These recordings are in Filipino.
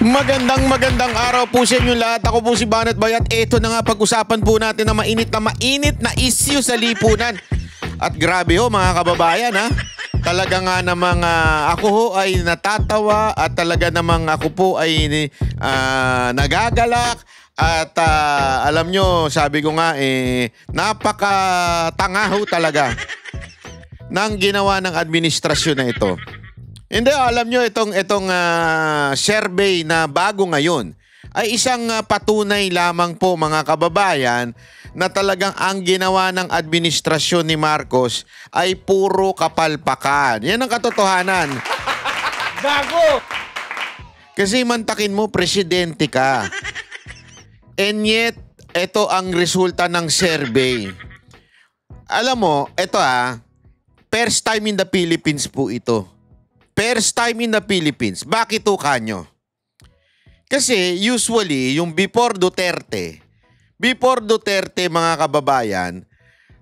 Magandang araw po sa inyo lahat. Ako po si Banat Bayat. Ito na nga pag-usapan po natin na mainit na issue sa lipunan. At grabe ho mga kababayan ha. Talaga nga namang ako ho ay natatawa at talaga namang ako po ay nagagalak. At alam nyo, sabi ko nga napakatanga ho talaga ng ginawa ng administrasyon na ito. Hindi, alam nyo, itong survey na bago ngayon ay isang patunay lamang po mga kababayan na talagang ang ginawa ng administrasyon ni Marcos ay puro kapalpakan. Yan ang katotohanan. Gago! Kasi mantakin mo, presidente ka. And yet, ito ang resulta ng survey. Alam mo, ito first time in the Philippines po ito. First time in the Philippines. Bakit to kanyo? Kasi usually, yung before Duterte mga kababayan,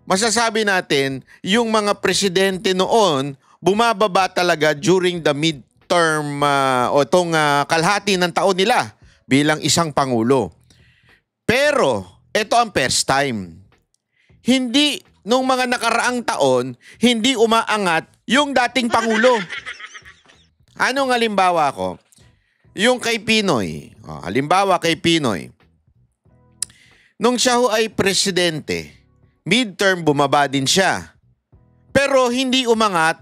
masasabi natin, yung mga presidente noon, bumababa talaga during the midterm o itong kalahati ng taon nila bilang isang pangulo. Pero, ito ang first time. Hindi, nung mga nakaraang taon, hindi umaangat yung dating pangulo. Anong halimbawa ko? Yung kay Pinoy. Halimbawa kay Pinoy. Nung siya ho ay presidente, midterm bumaba din siya. Pero hindi umangat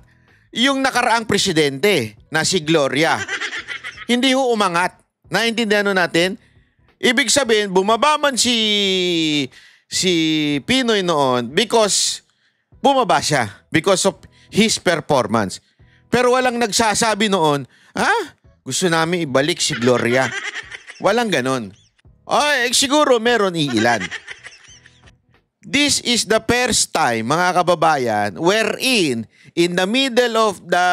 yung nakaraang presidente na si Gloria. Hindi ho umangat. Naintindihan natin? Ibig sabihin, bumaba man si Pinoy noon because bumaba siya because of his performance. Pero walang nagsasabi noon, gusto namin ibalik si Gloria. Walang ganon. Siguro meron iilan. This is the first time, mga kababayan, wherein in the middle of the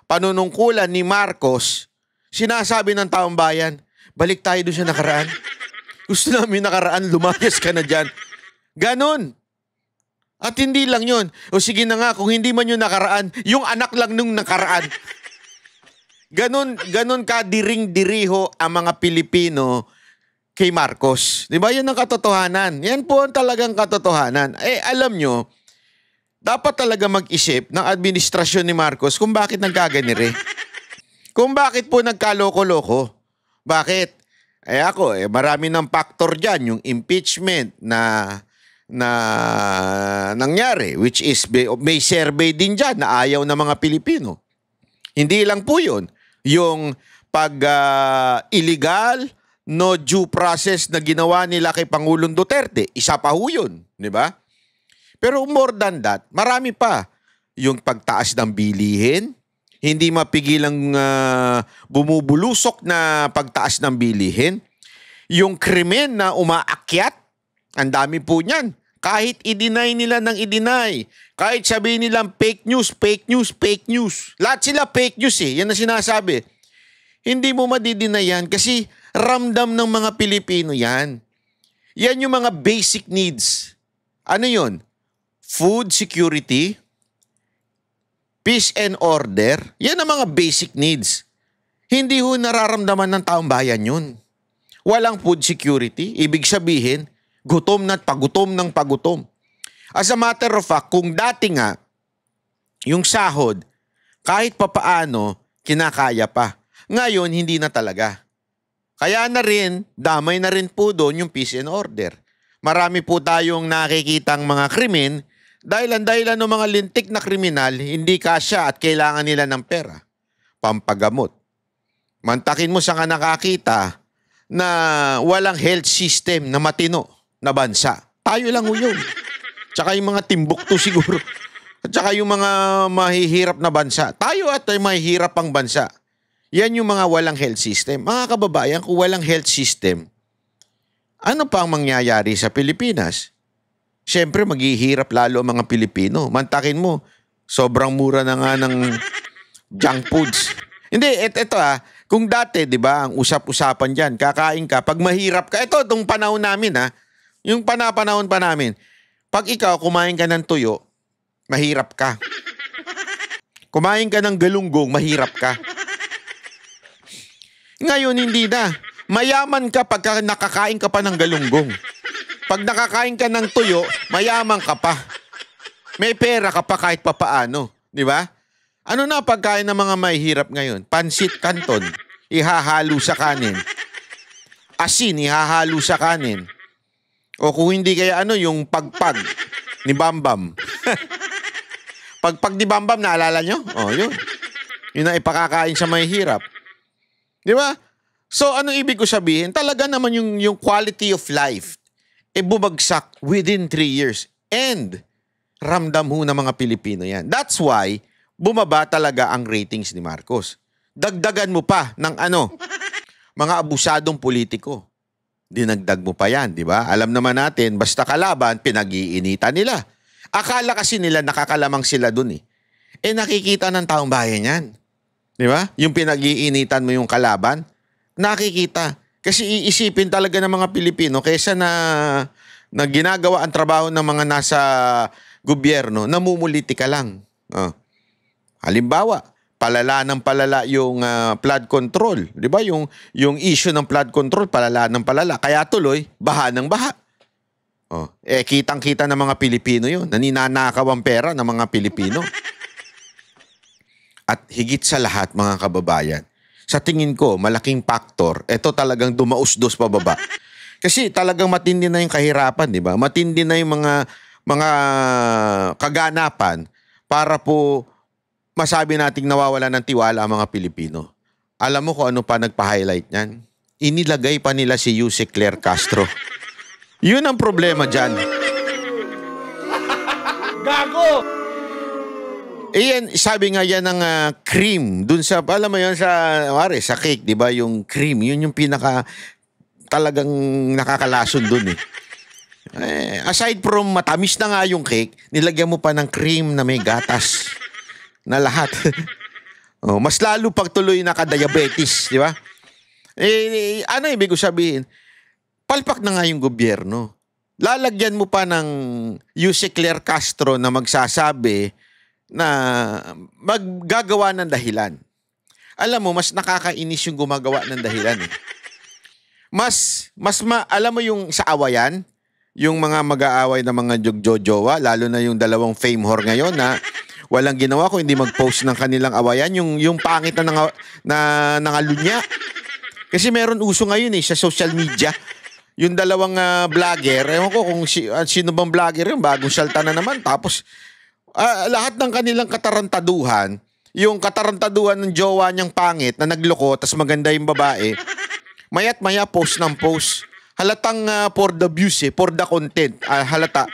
panunungkulan ni Marcos, sinasabi ng taong bayan, balik tayo doon sa nakaraan. Gusto namin nakaraan, lumayas ka na dyan. Ganon. At hindi lang yun. O sige na nga, kung hindi man yung nakaraan, yung anak lang nung nakaraan. Ganon ka diring-diriho ang mga Pilipino kay Marcos. Di ba? Yan ang katotohanan. Yan po ang talagang katotohanan. Alam nyo, dapat talaga mag-isip ng administrasyon ni Marcos kung bakit nagkaganire. Kung bakit po nagkaloko-loko. Bakit? Marami ng factor dyan. Yung impeachment na nangyari, which is may survey din dyan na ayaw ng mga Pilipino. Hindi lang po yun. Yung illegal, no due process na ginawa nila kay Pangulong Duterte, isa pa ho yun. Di ba? Pero more than that, marami pa. Yung pagtaas ng bilihin, hindi mapigilang bumubulusok na pagtaas ng bilihin. Yung krimen na umaakyat, ang dami po niyan. Kahit i-deny nila ng i-deny. Kahit sabihin nilang fake news. Lahat sila fake news Yan ang sinasabi. Hindi mo madideny yan kasi ramdam ng mga Pilipino yan. Yan yung mga basic needs. Ano yun? Food security, peace and order. Yan ang mga basic needs. Hindi ho nararamdaman ng taong bayan yun. Walang food security. Ibig sabihin, gutom na pagutom ng pagutom. As a matter of fact, kung dati nga, yung sahod, kahit papaano, kinakaya pa. Ngayon, hindi na talaga. Kaya na rin, damay na rin po doon yung peace and order. Marami po tayong nakikitang mga krimen, dahilan ng mga lintik na kriminal, hindi kasya at kailangan nila ng pera. Pampagamot. Mantakin mo sa nakakita na walang health system na matino na bansa. Tayo lang yun. Tsaka yung mga Timbuktu siguro. At tsaka yung mga mahihirap na bansa. Tayo at mahihirap ang bansa. Yan yung mga walang health system. Mga kababayan, kung walang health system, ano pa ang mangyayari sa Pilipinas? Siyempre, maghihirap lalo ang mga Pilipino. Mantakin mo, sobrang mura na nga ng junk foods. Hindi, ito kung dati, di ba, ang usap-usapan dyan, kakain ka, pag mahirap ka, ito, itong panahon namin yung panahon pa namin, pag ikaw kumain ka ng tuyo, mahirap ka. Kumain ka ng galunggong, mahirap ka. Ngayon, hindi na. Mayaman ka pagka nakakain ka pa ng galunggong. Pag nakakain ka ng tuyo, mayaman ka pa. May pera ka pa kahit papaano. Di ba? Ano na pagkain ng mga mahihirap ngayon? Pansit Canton, ihahalo sa kanin. Asin, ihahalo sa kanin. O kung hindi kaya yung pagpag ni Bambam. Pagpag ni Bambam, naalala nyo? O, yun. Yun ang ipakakain sa mahihirap. Di ba? So, ano ibig ko sabihin? Talaga naman yung quality of life bumagsak within 3 years. And, ramdam ho ng mga Pilipino yan. That's why, bumaba talaga ang ratings ni Marcos. Dagdagan mo pa ng mga abusadong politiko. Dinagdag mo pa yan, di ba? Alam naman natin, basta kalaban, pinag-iinitan nila. Akala kasi nila nakakalamang sila dun eh. Nakikita ng taong bayan yan. Di ba? Yung pinag-iinitan mo yung kalaban, nakikita. Kasi iisipin talaga ng mga Pilipino kaysa na ginagawa ang trabaho ng mga nasa gobyerno, namumuliti ka lang. Halimbawa, palala ng palala yung flood control. Di ba? Yung issue ng flood control, palala ng palala. Kaya tuloy, baha ng baha. Kitang-kita ng mga Pilipino yun. Naninanakaw ang pera ng mga Pilipino. At higit sa lahat, mga kababayan, sa tingin ko, malaking factor, ito talagang dumausdos pababa. Kasi talagang matindi na yung kahirapan, di ba? Matindi na yung mga kaganapan para po masabi nating nawawala ng tiwala ang mga Pilipino. Alam mo kung ano pa nagpa-highlight niyan? Inilagay pa nila si Yuse Claire Castro. Yun ang problema dyan. Gago! Yan, sabi nga yan ng cream. Dun sa, alam mo yun, sa cake, di ba? Yung cream, yun yung talagang nakakalason dun eh. Aside from matamis na nga yung cake, nilagyan mo pa ng cream na may gatas. Na lahat. Mas lalo pag tuloy naka-diabetes, di ba? Ano ibig ko sabihin? Palpak na nga yung gobyerno. Lalagyan mo pa ng Yuse Claire Castro na magsasabi na maggagawa ng dahilan. Alam mo, mas nakakainis yung gumagawa ng dahilan. Alam mo yung sa awayan, yung mga mag-aaway na mga jogjojowa, lalo na yung dalawang fame whore ngayon na walang ginawa kung hindi mag-post ng kanilang awayan, yung pangit na nangalunya. Kasi meron uso ngayon sa social media. Yung dalawang vlogger, ewan ko kung sino bang vlogger yung bagong salta na naman. Tapos, lahat ng kanilang katarantaduhan, yung katarantaduhan ng jowa niyang pangit na nagloko, tas maganda yung babae, maya't maya post ng post. Halatang for the views for the content, halata.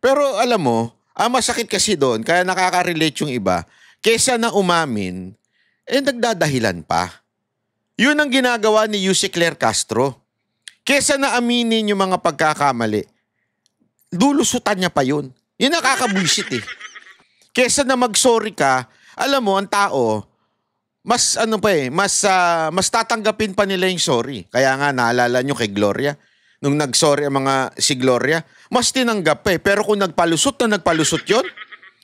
Pero alam mo, masakit kasi doon, kaya nakaka-relate yung iba, kesa na umamin, nagdadahilan pa. Yun ang ginagawa ni Yuse Claire Castro. Kesa na aminin yung mga pagkakamali, lulusutan niya pa yun. Yun nakakabwisit eh. Kesa na mag-sorry ka, alam mo, ang tao, mas tatanggapin pa nila yung sorry. Kaya nga, naalala nyo kay Gloria, nung nag-sorry ang si Gloria, mas tinanggap pa eh. Pero kung nagpalusot yun,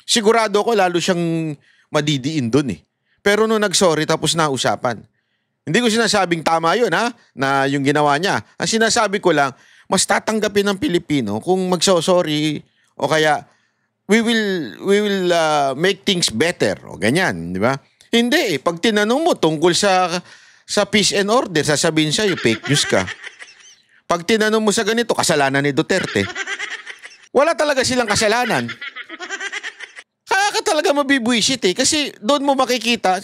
sigurado ko lalo siyang madidiin dun eh. Pero nung nag-sorry tapos nausapan, hindi ko sinasabing tama yun na yung ginawa niya. Ang sinasabi ko lang, mas tatanggapin ng Pilipino kung magso-sorry o kaya we will make things better o ganyan, di ba? Hindi pag tinanong mo tungkol sa peace and order, sasabihin siya yung fake news ka. Pag tinanong mo sa ganito, kasalanan ni Duterte. Wala talaga silang kasalanan. Kaya ka talaga mabibwisit eh. Kasi doon mo makikita,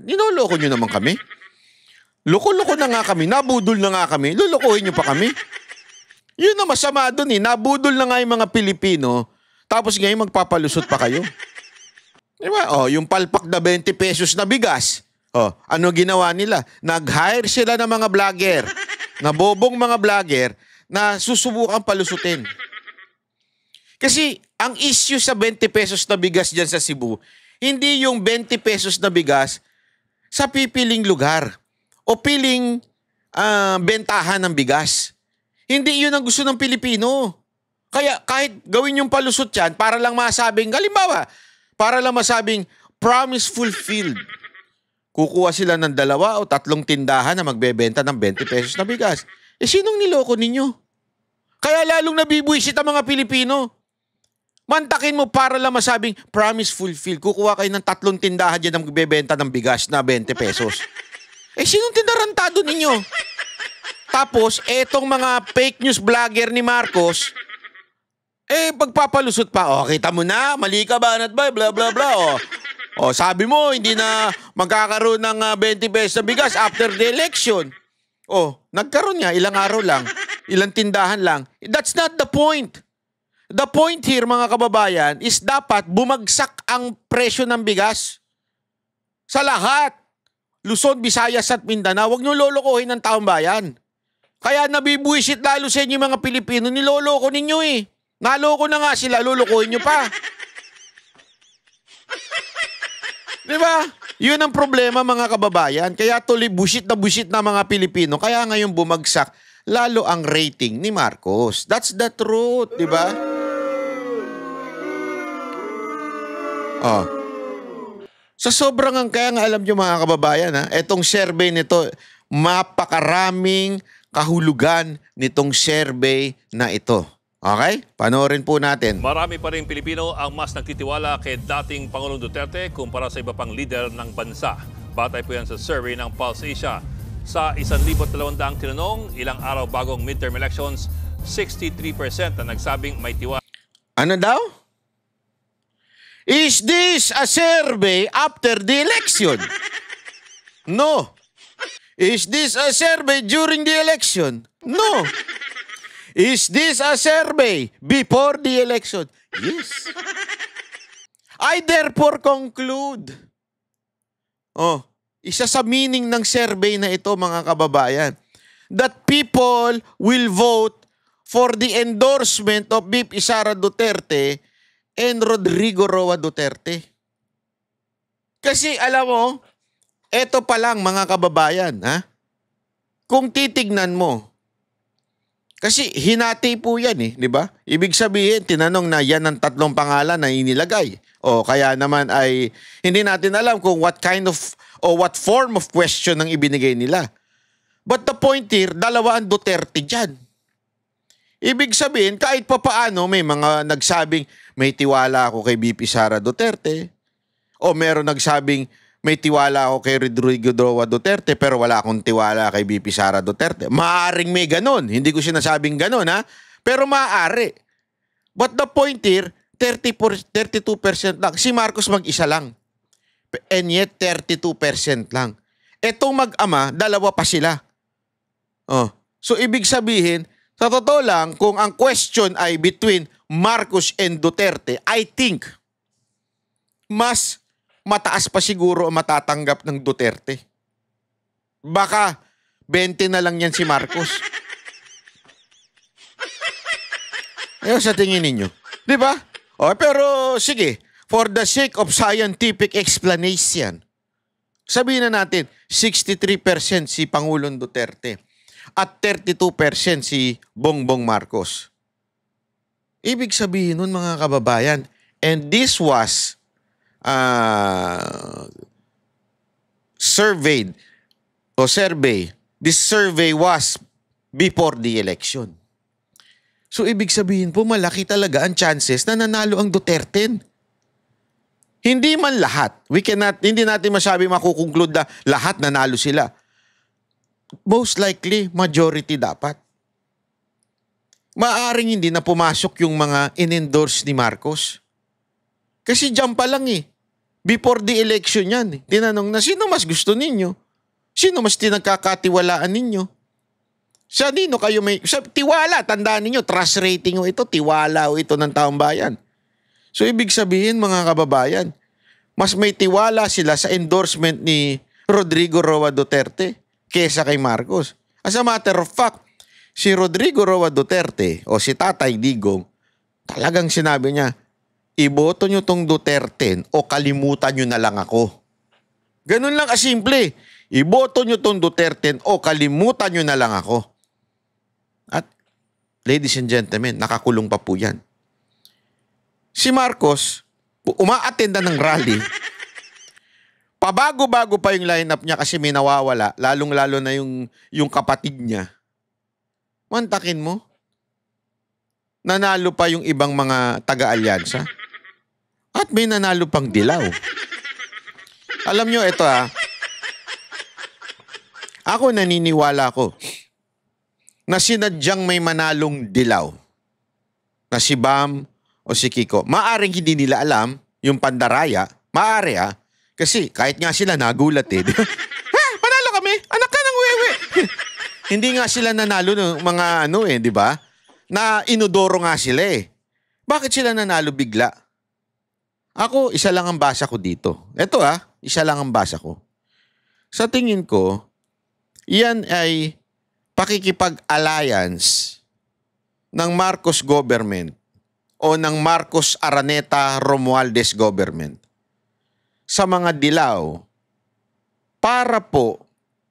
ninoloko nyo naman kami. Loko-loko na nga kami, nabudol na nga kami, lulukohin nyo pa kami. Yun na masama doon eh. Nabudol na nga yung mga Pilipino, tapos ngayon magpapalusot pa kayo. Diba? Yung palpak na 20 pesos na bigas. Ano ginawa nila? Nag-hire sila ng mga vlogger, nabobong mga vlogger, na susubukan palusutin. Kasi ang issue sa 20 pesos na bigas dyan sa Cebu, hindi yung 20 pesos na bigas sa pipiling lugar o piling bentahan ng bigas. Hindi yun ang gusto ng Pilipino. Kaya kahit gawin yung palusot yan, para lang masabing, halimbawa, para lang masabing promise fulfilled. kukuha sila ng 2 o 3 tindahan na magbebenta ng 20 pesos na bigas. Eh, sinong niloko ninyo? Kaya lalong nabibwisit ang mga Pilipino. Mantakin mo para lang masabing, promise fulfill. Kukuha kayo ng 3 tindahan dyan na magbebenta ng bigas na 20 pesos. Eh, sinong tinarantado ninyo? Tapos, etong mga fake news vlogger ni Marcos, pagpapalusot pa, kita mo na, mali ka ba, bla bla bla, sabi mo, hindi na magkakaroon ng 20 pesos na bigas after the election. Nagkaroon nga, ilang araw lang, ilang tindahan lang. That's not the point. The point here, mga kababayan, is dapat bumagsak ang presyo ng bigas. Sa lahat. Luzon, Visayas at Mindanao, huwag niyo lolokohin ng taong bayan. Kaya nabibuisit lalo sa inyo mga Pilipino, niloloko ninyo eh. Naloko na nga sila, lulukuhin nyo pa. Diba? Yun ang problema mga kababayan. Kaya tuloy busit na mga Pilipino. Kaya ngayon bumagsak lalo ang rating ni Marcos. That's the truth, diba? Sa sobrang kaya nga alam nyo mga kababayan, etong survey nito, mapakaraming kahulugan nitong survey na ito. Okay? Panoorin po natin. Marami pa rin Pilipino ang mas nagtitiwala kay dating Pangulong Duterte kumpara sa iba pang leader ng bansa. Batay po yan sa survey ng Pulse Asia. Sa 1,200 tinanong, ilang araw bagong midterm elections, 63% na nagsabing may tiwala. Ano daw? Is this a survey after the election? No. Is this a survey during the election? No. Is this a survey before the election? Yes. I therefore conclude. Isa sa meaning ng survey na ito mga kababayan, that people will vote for the endorsement of VP Sara Duterte and Rodrigo Roa Duterte. Kasi alam mo, eto pa lang mga kababayan, kung titignan mo, kasi hinati po yan di ba? Ibig sabihin, tinanong na yan ang 3 pangalan na inilagay. Kaya naman ay hindi natin alam kung what kind of o what form of question ang ibinigay nila. But the point here, 2 ang Duterte dyan. Ibig sabihin, kahit pa paano may mga nagsabing may tiwala ako kay VP Sara Duterte o meron nagsabing may tiwala ako kay Rodrigo Roa Duterte pero wala akong tiwala kay VP Sara Duterte. Maaaring may ganon. Hindi ko sinasabing ganon pero maaari. But the point here, 32% lang. Si Marcos mag-isa lang. And yet 32% lang. Etong mag-ama, 2 pa sila. So ibig sabihin, sa totoo lang, kung ang question ay between Marcos and Duterte, I think mas mataas pa siguro ang matatanggap ng Duterte. Baka 20 na lang yan si Marcos. Ayun sa tingin ninyo. Di ba? Pero sige, for the sake of scientific explanation, sabihin na natin, 63% si Pangulong Duterte at 32% si Bongbong Marcos. Ibig sabihin nun mga kababayan, and this was survey, this survey was before the election. So ibig sabihin po, malaki talaga ang chances na nanalo ang Duterte. Hindi man lahat. Hindi natin masabi makukonclude na lahat nanalo sila. Most likely, majority dapat. Maaring hindi na pumasok yung mga in-endorse ni Marcos. Kasi dyan pa lang before the election yan tinanong na, sino mas gusto ninyo? Sino mas tinagkakatiwalaan ninyo? Sa nino kayo tiwala, tandaan ninyo, trust rating ito, tiwala ito ng taong bayan. So ibig sabihin mga kababayan, mas may tiwala sila sa endorsement ni Rodrigo Roa Duterte kesa kay Marcos. As a matter of fact, si Rodrigo Roa Duterte o si Tatay Digong, talagang sinabi niya, iboto nyo tong Duterte o kalimutan nyo na lang ako. Ganun lang kasimple. Iboto nyo tong Duterte o kalimutan nyo na lang ako. At ladies and gentlemen, nakakulong pa po yan. Si Marcos, umaattenda ng rally, Pabago-bago pa yung lineup niya kasi may nawawala, lalong-lalo na yung kapatid niya. Mantakin mo. Nanalo pa yung ibang mga taga-alyansa. At may nanalo pang dilaw. Alam nyo, ito ako naniniwala ko na sinadyang may manalong dilaw na si Bam o si Kiko. Maaring hindi nila alam yung pandaraya. Maari kasi kahit nga sila nagulat panalo kami, anak ka ng wewe. Hindi nga sila nanalo ng mga di ba? Na inodoro nga sila Bakit sila nanalo bigla? Ako, isa lang ang basa ko dito. Ito isa lang ang basa ko. Sa tingin ko, yan ay pakikipag-alliance ng Marcos government o ng Marcos Araneta Romualdez government sa mga dilaw para po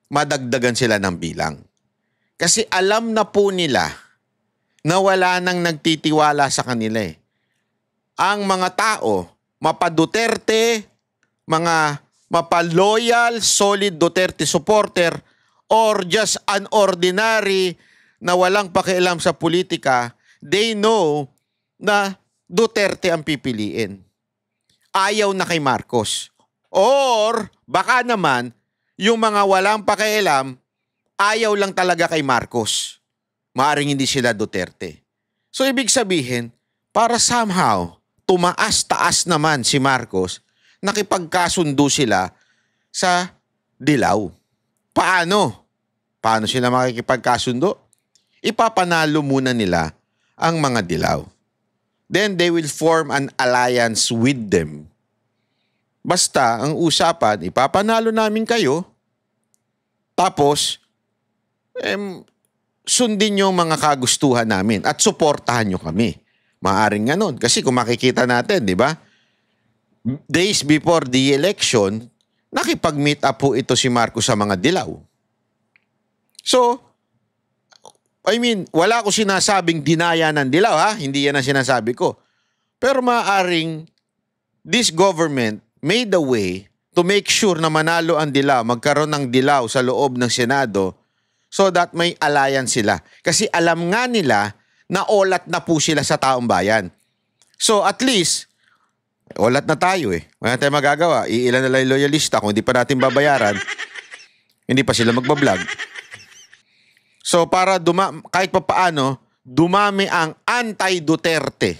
madagdagan sila ng bilang. Kasi alam na po nila na wala nang nagtitiwala sa kanila Ang mga tao, mapa-Duterte, mga mapa-loyal, solid Duterte supporter, or just an ordinary na walang pakialam sa politika, they know na Duterte ang pipiliin. Ayaw na kay Marcos. Or baka naman, yung mga walang pakialam, ayaw lang talaga kay Marcos. Maaring hindi sila Duterte. So ibig sabihin, para somehow, tumaas-taas naman si Marcos, nakipagkasundo sila sa dilaw. Paano? Paano sila makikipagkasundo? Ipapanalo muna nila ang mga dilaw. Then they will form an alliance with them. Basta, ang usapan, ipapanalo namin kayo, tapos, sundin yung mga kagustuhan namin at suportahan nyo kami. Maaring ganon. Kasi kung makikita natin, di ba? Days before the election, nakipag-meet up po ito si Marcos sa mga dilaw. So, wala ko sinasabing dinaya ng dilaw, Hindi yan ang sinasabi ko. Pero maaring this government made a way to make sure na manalo ang dilaw, magkaroon ng dilaw sa loob ng Senado so that may alliance sila. Kasi alam nga nila na olat na po sila sa taong bayan. So at least, olat na tayo Wala tayong magagawa. Iilan na lang yung loyalista kung hindi pa natin babayaran. Hindi pa sila magbablog. So para kahit pa paano, dumami ang anti-Duterte,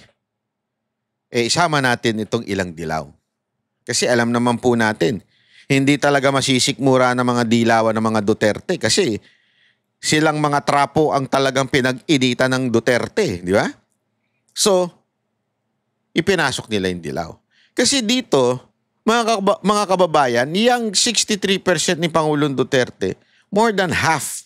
isama natin itong ilang dilaw. Kasi alam naman po natin, hindi talaga masisikmura ng mga dilawan ng mga Duterte kasi silang mga trapo ang talagang pinag-initan ng Duterte, di ba? So, ipinasok nila yung dilaw. Kasi dito, mga kababayan, yung 63% ni Pangulong Duterte, more than half.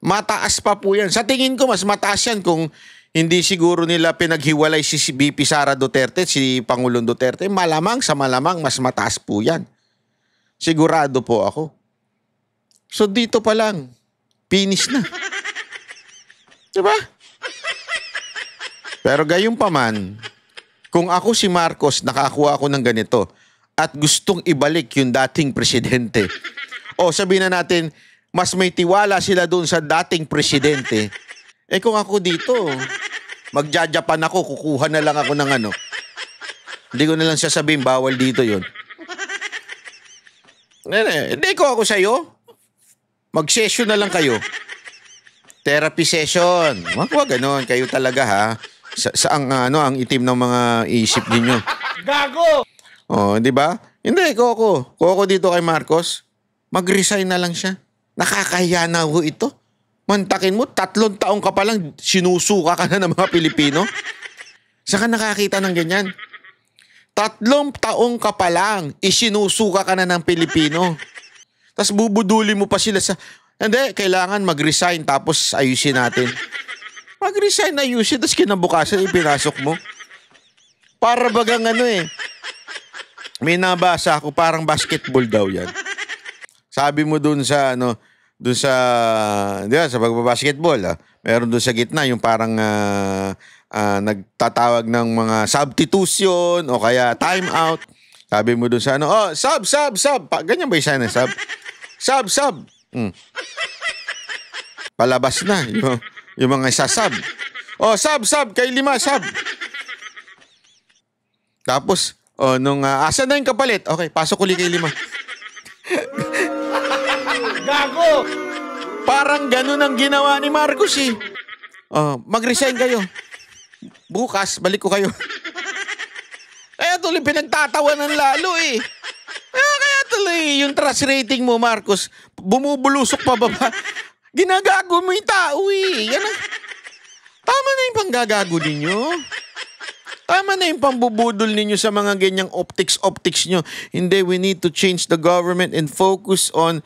Mataas pa po yan. Sa tingin ko, mas mataas yan kung hindi siguro nila pinaghiwalay si BP Sara Duterte, si Pangulong Duterte. Malamang sa malamang, mas mataas po yan. Sigurado po ako. So dito pa lang, finish na. Diba? Pero gayon pa man, kung ako si Marcos, nakakuha ako ng ganito at gustong ibalik yung dating presidente, o sabihin na natin, mas may tiwala sila doon sa dating presidente, kung ako dito, magjajapan ako, kukuha na lang ako ng Hindi ko na lang sasabihin, bawal dito yun. Hindi ko ako sa'yo. Mag-session na lang kayo. Therapy session. Wag ganon. Kayo talaga ang itim ng mga isip ninyo. Gago! Di ba? Hindi, Koko dito kay Marcos, mag-resign na lang siya. Nakakahiya na ho ito. Mantakin mo, 3 taong ka pa lang, sinusuka ka na ng mga Pilipino. Saan ka nakakita ng ganyan? 3 taong ka pa lang, isinusuka ka na ng Pilipino. Tapos bubuduli mo pa sila sa, hindi, kailangan mag-resign tapos ayusin natin. Mag-resign, ayusin, tapos kinabukasan, ipinasok mo. Para bagang may nabasa ako, parang basketball daw yan. Sabi mo dun sa di ba, sa pagbabasketball, meron dun sa gitna yung parang nagtatawag ng mga substitution o kaya time out. Sabi mo dun sa ano, oh, sub. Ganyan ba yung sign na sub? Sub. Palabas na yung mga sasab. Oh, sub, kay 5, sub. Tapos, nung asa na yung kapalit? Okay, pasok uli kay 5. Gago! Parang ganun ang ginawa ni Marcos eh. Mag-resign kayo. Bukas, balik ko kayo. Kaya tuloy pinagtatawanan lalo eh. Kaya tuloy yung trust rating mo, Marcos, bumubulusok pa baba. Ginagago mo yung tao eh. Yan ang... Tama na yung panggagago ninyo. Tama na yung pambubudol ninyo sa mga ganyang optics nyo. Hindi, we need to change the government and focus on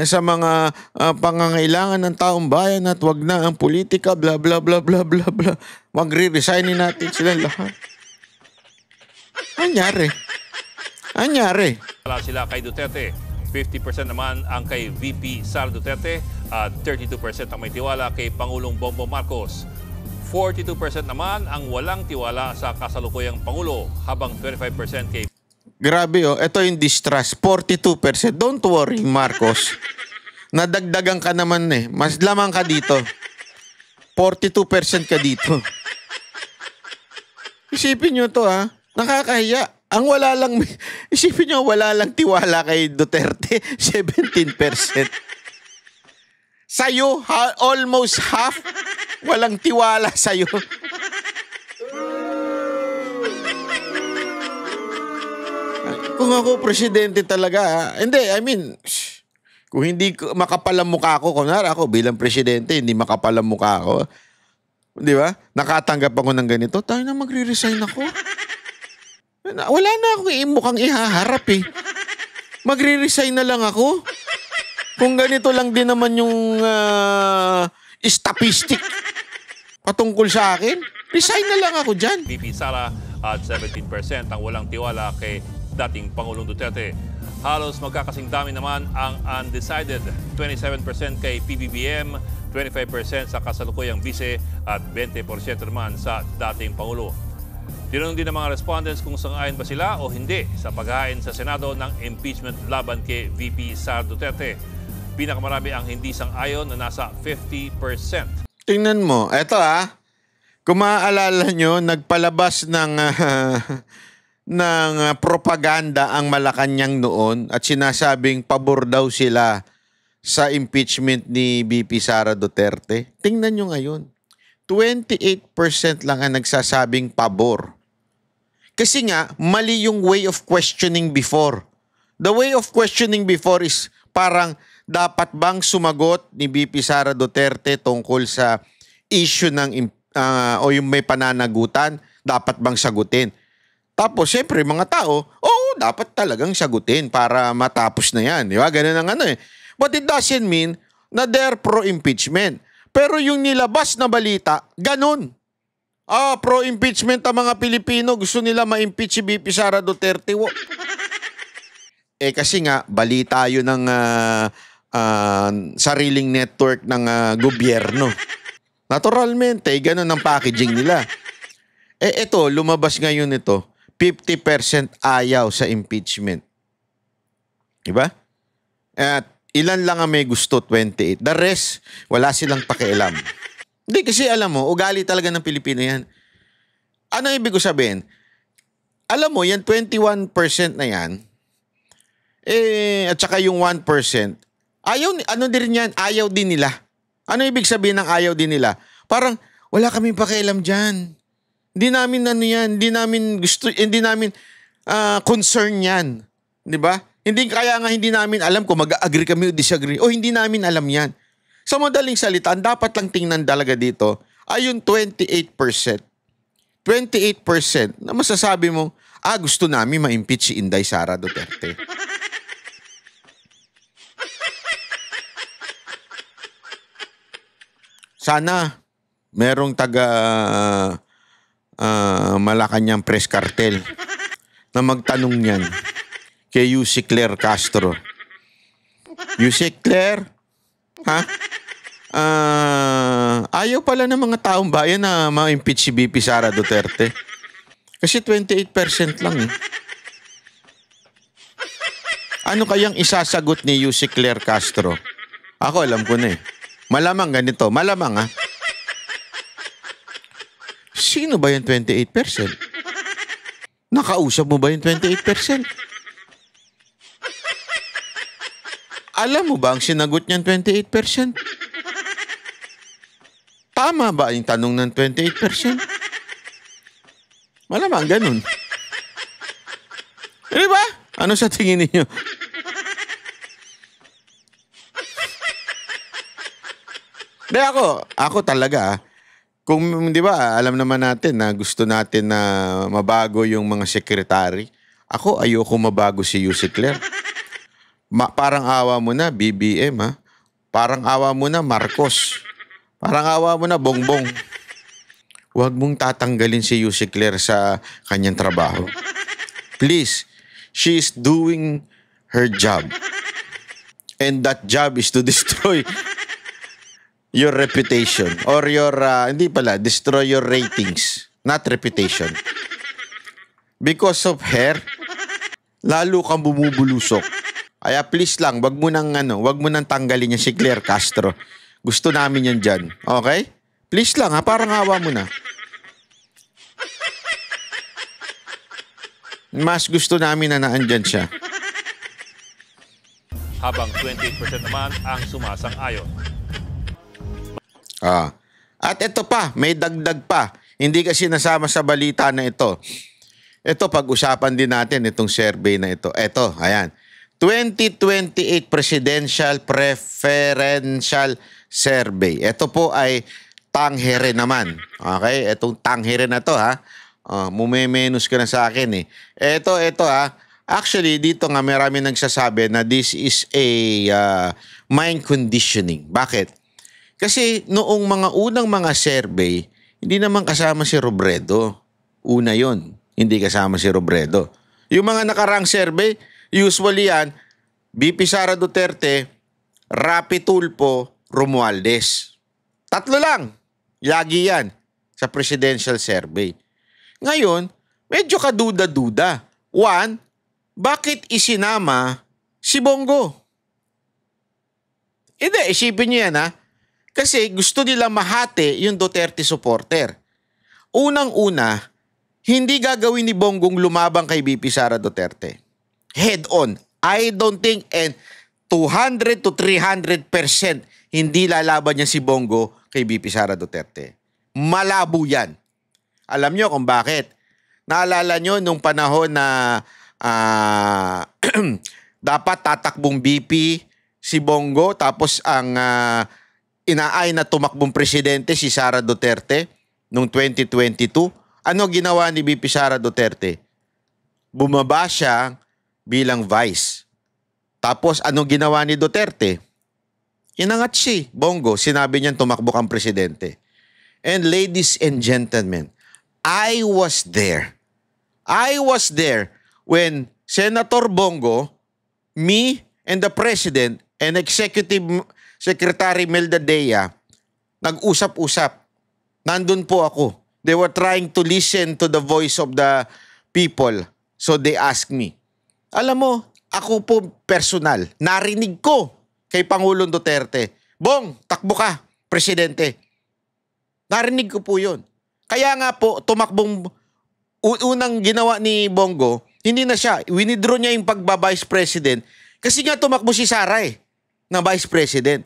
sa mga pangangailangan ng taong bayan at wag na ang politika, bla bla bla bla bla bla. Wag re-resignin natin silang lahat. Anyari. Wala sila kay Duterte. 50% naman ang kay VP Sara Duterte at 32% ang may tiwala kay Pangulong Bongbong Marcos. 42% naman ang walang tiwala sa kasalukuyang Pangulo habang 25% kay... Grabe ito yung distrust. 42%. Don't worry, Marcos. Nadagdagan ka naman eh. Mas lamang ka dito. 42% ka dito. Isipin nyo to nakakahiya. Ang wala lang, isipin nyo, wala lang tiwala kay Duterte, 17%. Sa'yo, almost half, walang tiwala sa'yo. Kung ako presidente talaga, hindi, I mean, kung hindi makapal ang mukha ko, kunwari ako bilang presidente, hindi makapal ang mukha ko, di ba? Nakatanggap ako ng ganito, tayo na magre-resign ako. Wala na akong mukhang ihaharap eh. Magre-resign na lang ako. Kung ganito lang din naman yung statistic patungkol sa akin, resign na lang ako dyan. VP Sara at 17% ang walang tiwala kay dating Pangulong Duterte. Halos magkakasing dami naman ang undecided. 27% kay PBBM, 25% sa kasalukuyang vice at 20% naman sa dating Pangulo. Tinanong din ng mga respondents kung sang-ayon ba sila o hindi sa paghain sa Senado ng impeachment laban kay VP Sara Duterte. Pinakamarami ang hindi sang-ayon na nasa 50%. Tingnan mo, eto kung maaalala nyo, nagpalabas ng propaganda ang Malacanang noon at sinasabing pabor daw sila sa impeachment ni VP Sara Duterte. Tingnan nyo ngayon, 28% lang ang nagsasabing pabor. Kasi nga, mali yung way of questioning before. The way of questioning before is parang dapat bang sumagot ni VP Sara Duterte tungkol sa issue ng o yung may pananagutan, dapat bang sagutin? Tapos, syempre, mga tao, dapat talagang sagutin para matapos na yan. Di ba? Ganun ang But it doesn't mean na they're pro-impeachment. Pero yung nilabas na balita, ganun. Pro-impeachment ang mga Pilipino. Gusto nila ma-impeach si VP Sara Duterte. Kasi nga, balita yun ng sariling network ng gobyerno. Naturalmente, ganun ang packaging nila. Ito, lumabas ngayon ito, 50% ayaw sa impeachment. Diba? At ilan lang ang may gusto, 28. The rest, wala silang pakialam. Hindi, kasi alam mo, ugali talaga ng Pilipino yan. Ano ibig ko sabihin? Alam mo, yan 21% na yan, at saka yung 1%, ayaw, ayaw din nila. Ano ibig sabihin ng ayaw din nila? Parang, wala kaming pakialam dyan. Hindi namin yan, hindi namin gusto, hindi namin concern yan. Di ba? Kaya nga hindi namin alam kung mag-agree kami o disagree. O hindi namin alam yan. Sa madaling salita, dapat lang tingnan talaga dito ay yung 28%. 28% na masasabi mo, gusto namin ma-impeach si Inday Sara Duterte. Sana merong taga Malacanang press cartel na magtanong niyan kay Yussi Claire Castro. Yussi Claire, ayaw pala ng mga taong bayan na ma-impeach si VP Sara Duterte. Kasi 28% lang Ano kayang isasagot ni Yusek Claire Castro? Ako alam ko na eh. Malamang ganito. Malamang Sino ba yung 28%? Nakausap mo ba yung 28%? Alam mo ba ang sinagot niyang 28%? Tama ba yung tanong ng 28%? Malamang ganun. Di ba? Ano sa tingin niyo? Di ako talaga, kung di ba, alam naman natin na gusto natin na mabago yung mga sekretary. Ako, ayoko mabago si Yusek Claire. Parang awa mo na, BBM Parang awa mo na, Marcos. Parang awa mo na, Bongbong. Huwag mong tatanggalin si Yusek Claire sa kanyang trabaho. Please, she is doing her job. And that job is to destroy your reputation or your, destroy your ratings, not reputation. Because of her, lalo kang bumubulusok. Kaya please lang, wag mo nang tanggalin niya si Claire Castro. Gusto namin yan dyan. Okay? Please lang parang awa mo na. Mas gusto namin na naandyan siya. Habang 28% naman ang sumasang-ayon. At ito pa, may dagdag pa. Hindi kasi nasama sa balita na ito. Ito, pag-usapan din natin itong survey na ito. Ito, ayan. 2028 Presidential Preferential Survey. Ito po ay tanghere naman. Okay? Itong tanghere na to mumemenos ka na sa akin eh. Ito Actually, dito nga marami nagsasabi na this is a mind conditioning. Bakit? Kasi noong mga unang mga survey, hindi naman kasama si Robredo. Una yon, hindi kasama si Robredo. Yung mga nakarang survey, usually yan, BP Sara Duterte, Rapi Tulfo, Romualdez. Tatlo lang. Lagi yan sa presidential survey. Ngayon, medyo kaduda-duda. One, bakit isinama si Bongo? Hindi, isipin niyo yan Kasi gusto nila mahati yung Duterte supporter. Unang-una, hindi gagawin ni Bonggong lumabang kay BP Sara Duterte. Head on. I don't think 200 to 300% hindi lalaban niya si Bongo kay BP Sara Duterte. Malabo yan. Alam niyo kung bakit. Naalala niyo nung panahon na dapat tatakbong BP si Bongo tapos ang inaay na tumakbong presidente si Sara Duterte noong 2022. Ano ginawa ni BP Sara Duterte? Bumaba siya bilang vice. Tapos ano ginawa ni Duterte? Inangat si Bongo. Sinabi niyan tumakbo kang presidente. And ladies and gentlemen, I was there. I was there when Senator Bongo, me, and the President and Executive Secretary Melda Dea nag-usap-usap. Nandun po ako. They were trying to listen to the voice of the people. So they asked me. Alam mo, ako po personal, narinig ko kay Pangulong Duterte, Bong, takbo ka, Presidente. Narinig ko po yun. Kaya nga po, tumakbong unang ginawa ni Bongo, hindi na siya. Winidraw niya yung pagba-Vice President kasi nga tumakbo si Sara na Vice President.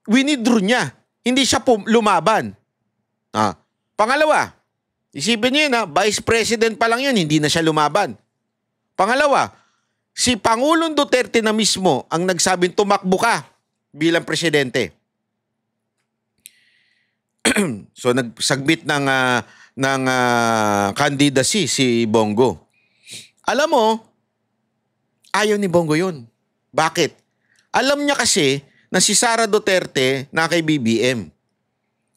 Winidraw niya. Hindi siya lumaban. Pangalawa, isipin niyo yun Vice President pa lang yun, hindi na siya lumaban. Pangalawa, si Pangulong Duterte na mismo ang nagsabing tumakbo ka bilang Presidente. So nagsagbit ng candidacy si Bongo. Alam mo, ayaw ni Bongo yun. Bakit? Alam niya kasi na si Sara Duterte na kay BBM.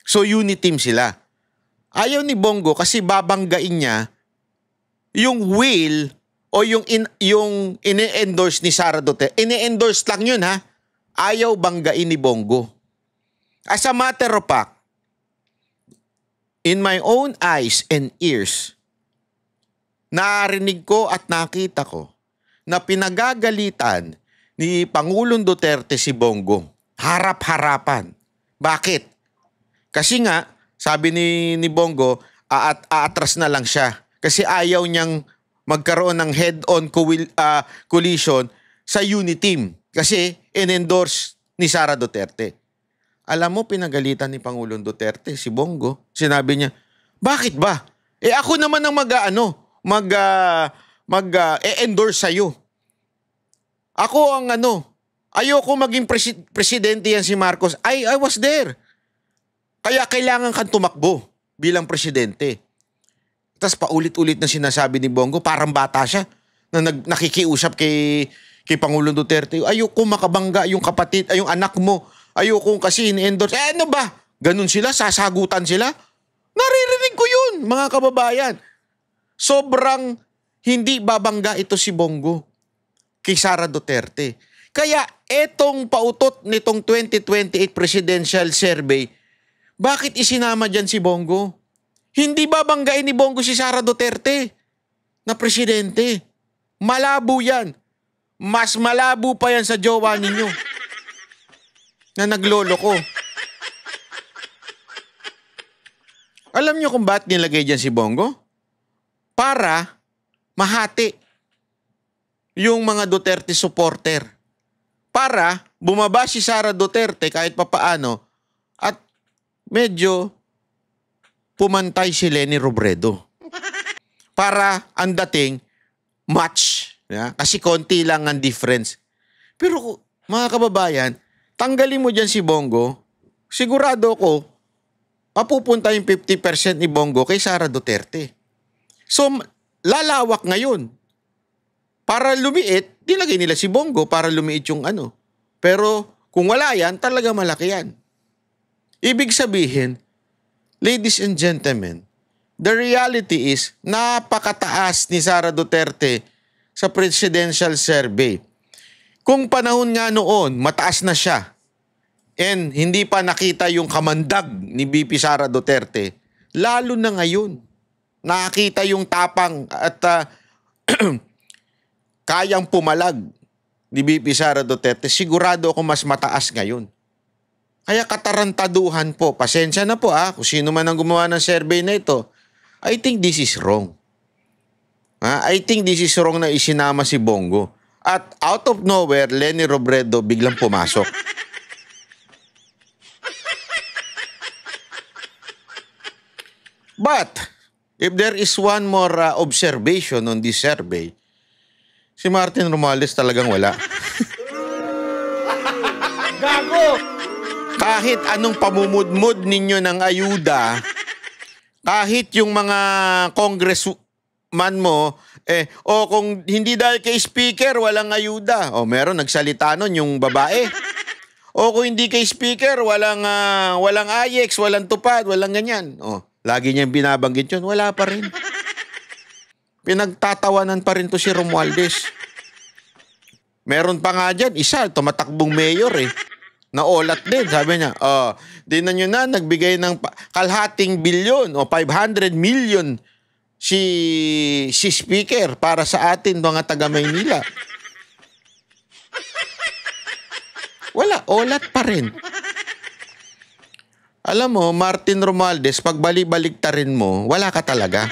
So unit team sila. Ayaw ni Bongo kasi babanggain niya yung will o yung ini-endorse ni Sara Duterte. Ini-endorse lang yun Ayaw banggain ni Bongo. As a matter of fact, in my own eyes and ears, narinig ko at nakita ko na pinagagalitan ni Pangulong Duterte si Bongo. Harap-harapan. Bakit? Kasi nga, sabi ni Bongo, aatras na lang siya. Kasi ayaw niyang magkaroon ng head-on collision sa UNITEAM. Kasi in-endorse ni Sara Duterte. Alam mo, pinagalitan ni Pangulong Duterte si Bongo. Sinabi niya, bakit ba? Ako naman ang mag-endorse sa'yo. Ako ang ayoko maging presidente yan si Marcos. I was there. Kaya kailangan kang tumakbo bilang presidente. Tapos paulit-ulit na sinasabi ni Bongo, parang bata siya na nakikiusap kay Pangulong Duterte. Ayoko makabangga yung kapatid, yung anak mo. Ayoko kasi in-endorse. Ano ba? Ganun sila? Sasagutan sila? Naririnig ko yun, mga kababayan. Sobrang hindi babangga ito si Bongo kay Sara Duterte. Kaya etong pautot nitong 2028 presidential survey, bakit isinama dyan si Bongo? Hindi babanggain ni Bongo si Sara Duterte na presidente. Malabo yan. Mas malabo pa yan sa jowa ninyo na naglolo ko. Alam niyo kung ba't nilagay dyan si Bongo? Para mahati yung mga Duterte supporter. Para bumaba si Sara Duterte kahit papaano at medyo pumantay si Leni Robredo. Para ang dating match. Yeah? Kasi konti lang ang difference. Pero mga kababayan, tanggalin mo dyan si Bongo, sigurado ko, mapupunta yung 50% ni Bongo kay Sara Duterte. So, lalawak ngayon. Para lumiit, nilagay nila si Bongo para lumiit yung Pero kung wala yan, talaga malaki yan. Ibig sabihin, ladies and gentlemen, the reality is napakataas ni Sara Duterte sa presidential survey. Kung panahon nga noon, mataas na siya and hindi pa nakita yung kamandag ni BP Sara Duterte, lalo na ngayon, nakita yung tapang at kayang pumalag ni BP Sara Duterte, sigurado ako mas mataas ngayon. Kaya katarantaduhan po, pasensya na po kung sino man ang gumawa ng survey na ito, I think this is wrong. I think this is wrong na isinama si Bongo. At out of nowhere, Leni Robredo biglang pumasok. But, if there is one more observation on this survey, si Martin Romualdez talagang wala. Gago! Kahit anong pamumudmud ninyo ng ayuda, kahit yung mga congressman mo, kung hindi dahil kay speaker, walang ayuda. Meron, nagsalita nun yung babae. Kung hindi kay speaker, walang AYEX, walang tupad, walang ganyan. Lagi niyang binabanggit yun, wala pa rin. Pinagtatawanan pa rin to si Romualdez. Meron pa nga dyan, isa, tumatakbong mayor naulat din, sabi niya. Dinan nyo na, nagbigay ng kalahating bilyon o 500 million si speaker para sa atin mga taga Maynila. Wala, olat pa rin. Alam mo, Martin Romualdez, pag bali-baliktarin mo, wala ka talaga.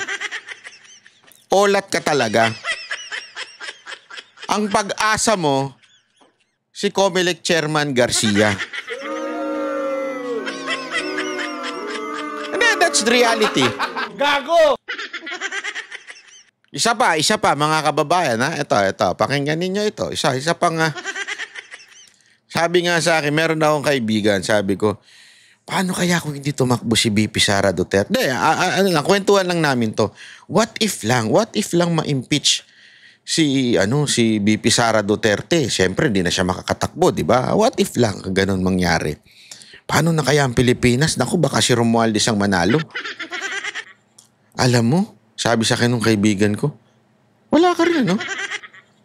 Olat ka talaga. Ang pag-asa mo, si Comelec Chairman Garcia. And that's the reality. Gago! Isa pa, mga kababayan, Ito, pakinggan ninyo ito. Isa pang, sabi nga sa akin, meron akong kaibigan, sabi ko, paano kaya kung hindi tumakbo si BP Sara Duterte? Kwentuhan lang namin to. What if lang ma-impeach si BP Sara Duterte? Siyempre, hindi na siya makakatakbo, di ba? What if lang ganun mangyari? Paano na kaya ang Pilipinas? Naku, baka si Romualdez ang manalo. Alam mo, sabi sa akin ng kaibigan ko, wala ka rin,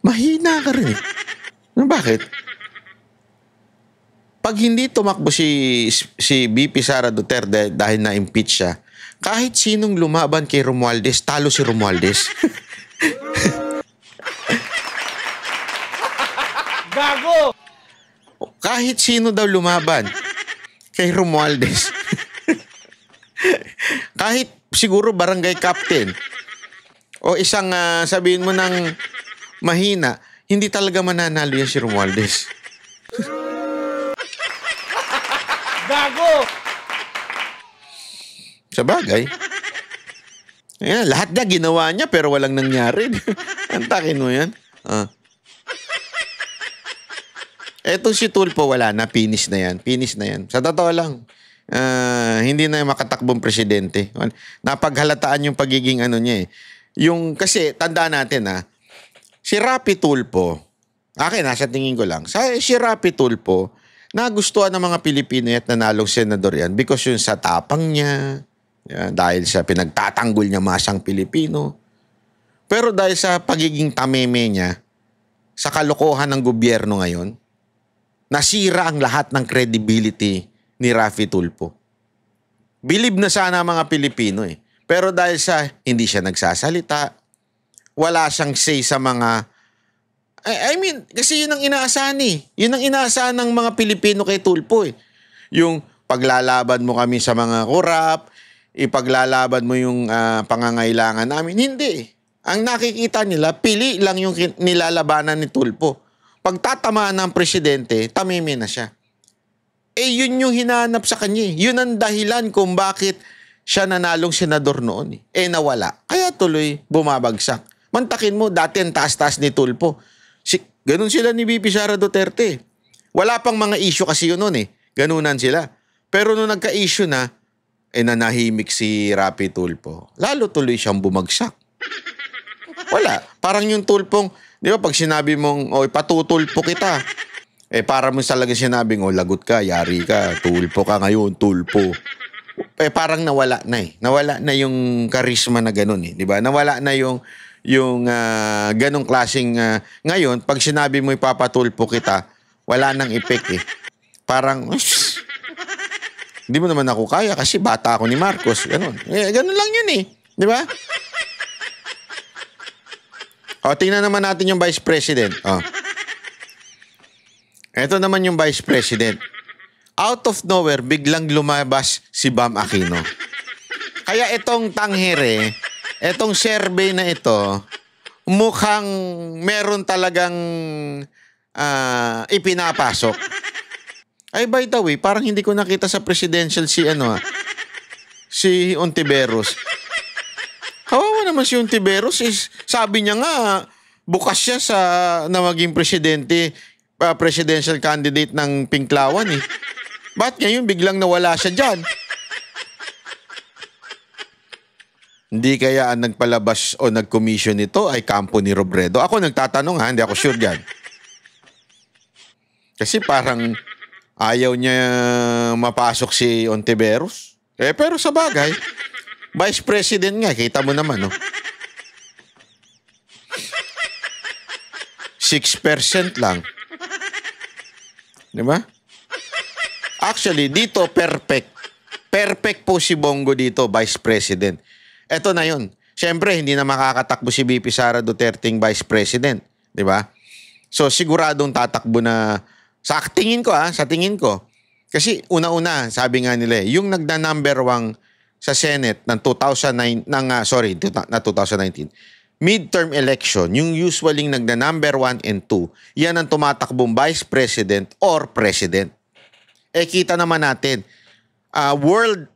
Mahina ka rin. Bakit? Pag hindi tumakbo si BP Sara Duterte dahil na-impeach siya, kahit sinong lumaban kay Romualdez, talo si Romualdez. Gago! Kahit sino daw lumaban kay Romualdez. Kahit siguro barangay captain o isang sabihin mo ng mahina, hindi talaga mananalo yan si Romualdez. Gago! Sa bagay. Ayan, lahat niya ginawa niya pero walang nangyari. Antakin mo yan. Eto si Tulfo, wala na. Finish na yan. Finish na yan. Sa totoo lang, hindi na makatakbong presidente. Napaghalataan yung pagiging ano niya eh. Yung, kasi, tandaan natin si Rapi Tulfo, sa tingin ko lang, si Rapi Tulfo, nagustuhan ng mga Pilipino at nanalong senador yan because yun sa tapang niya, yan, dahil sa pinagtatanggol niya masang Pilipino. Pero dahil sa pagiging tameme niya, sa kalokohan ng gobyerno ngayon, nasira ang lahat ng credibility ni Rapi Tulfo. Believe na sana ang mga Pilipino eh. Pero dahil sa hindi siya nagsasalita, wala siyang say sa mga... kasi yun ang inaasahan eh. Yun ang inaasahan ng mga Pilipino kay Tulfo eh. Yung paglalaban mo kami sa mga korap, ipaglalaban mo yung pangangailangan namin. Hindi. Ang nakikita nila, pili lang yung nilalabanan ni Tulfo. Pagtatamaan ng presidente, tamime na siya. Yun yung hinahanap sa kanya. Yun ang dahilan kung bakit siya nanalong senador noon. Nawala. Kaya tuloy bumabagsak. Mantakin mo, dati ang taas-taas ni Tulfo. Ganun sila ni VP Sara Duterte. Wala pang mga issue kasi yun noon eh. Ganunan sila. Pero nung nagka-issue na, nanahimik si Rapi Tulfo. Lalo tuloy siyang bumagsak. Wala. Parang yung Tulfong, di ba, pag sinabi mong, patutulpo kita. Para mo talaga sinabing, lagot ka, yari ka, tulpo ka ngayon, tulpo. Parang nawala na eh. Nawala na yung charisma na ganun eh. Di ba? Nawala na yung ganong klaseng, ngayon, pag sinabi mo ipapatulpo kita, wala nang effect eh. Parang, hindi mo naman ako kaya kasi bata ako ni Marcos. Ganun. Ganun lang yun eh. Di ba? Tingnan naman natin yung Vice President. Ito naman yung Vice President. Out of nowhere, biglang lumabas si Bam Aquino. Kaya itong tanghere, itong survey na ito, mukhang meron talagang ipinapasok. By the way, parang hindi ko nakita sa presidential si Ontiveros. Kawawa naman si Ontiveros. Sabi niya nga, bukas siya na maging presidente, presidential candidate ng Pinklawan eh. Ba't ngayon biglang nawala siya dyan? Hindi kaya ang nagpalabas o nag-commission nito ay kampo ni Robredo? Ako nagtatanong hindi ako sure dyan. Kasi parang ayaw niya mapasok si Ontiveros. Pero sa bagay, Vice President nga, kita mo naman, 6% lang. Di ba? Actually, dito perfect. Perfect po si Bongo dito, Vice President. Eto na yun. Siyempre, hindi na makakatakbo si VP Sara Duterte Vice President. Di ba? So, siguradong tatakbo na, sa tingin ko. Kasi una-una, sabi nga nila, yung nagna-number 1 sa Senate ng 2019, midterm election, yung usually nagna-number 1 and 2, yan ang tumatakbong Vice President or President. Kita naman natin, world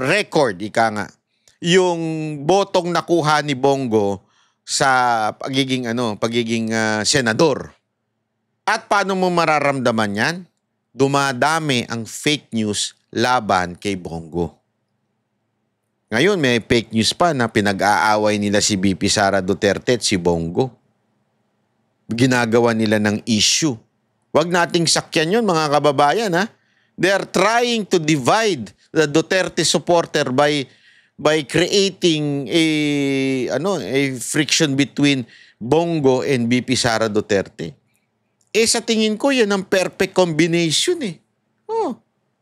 record, yung botong nakuha ni Bongo sa pagiging senador. At paano mo mararamdaman yan? Dumadami ang fake news laban kay Bongo. Ngayon, may fake news pa na pinag-aaway nila si VP Sara Duterte at si Bongo. Ginagawa nila ng issue. Huwag nating sakyan yun, mga kababayan, They are trying to divide the Duterte supporter by creating a friction between Bongo and VP Sara Duterte. Sa tingin ko, yan ang perfect combination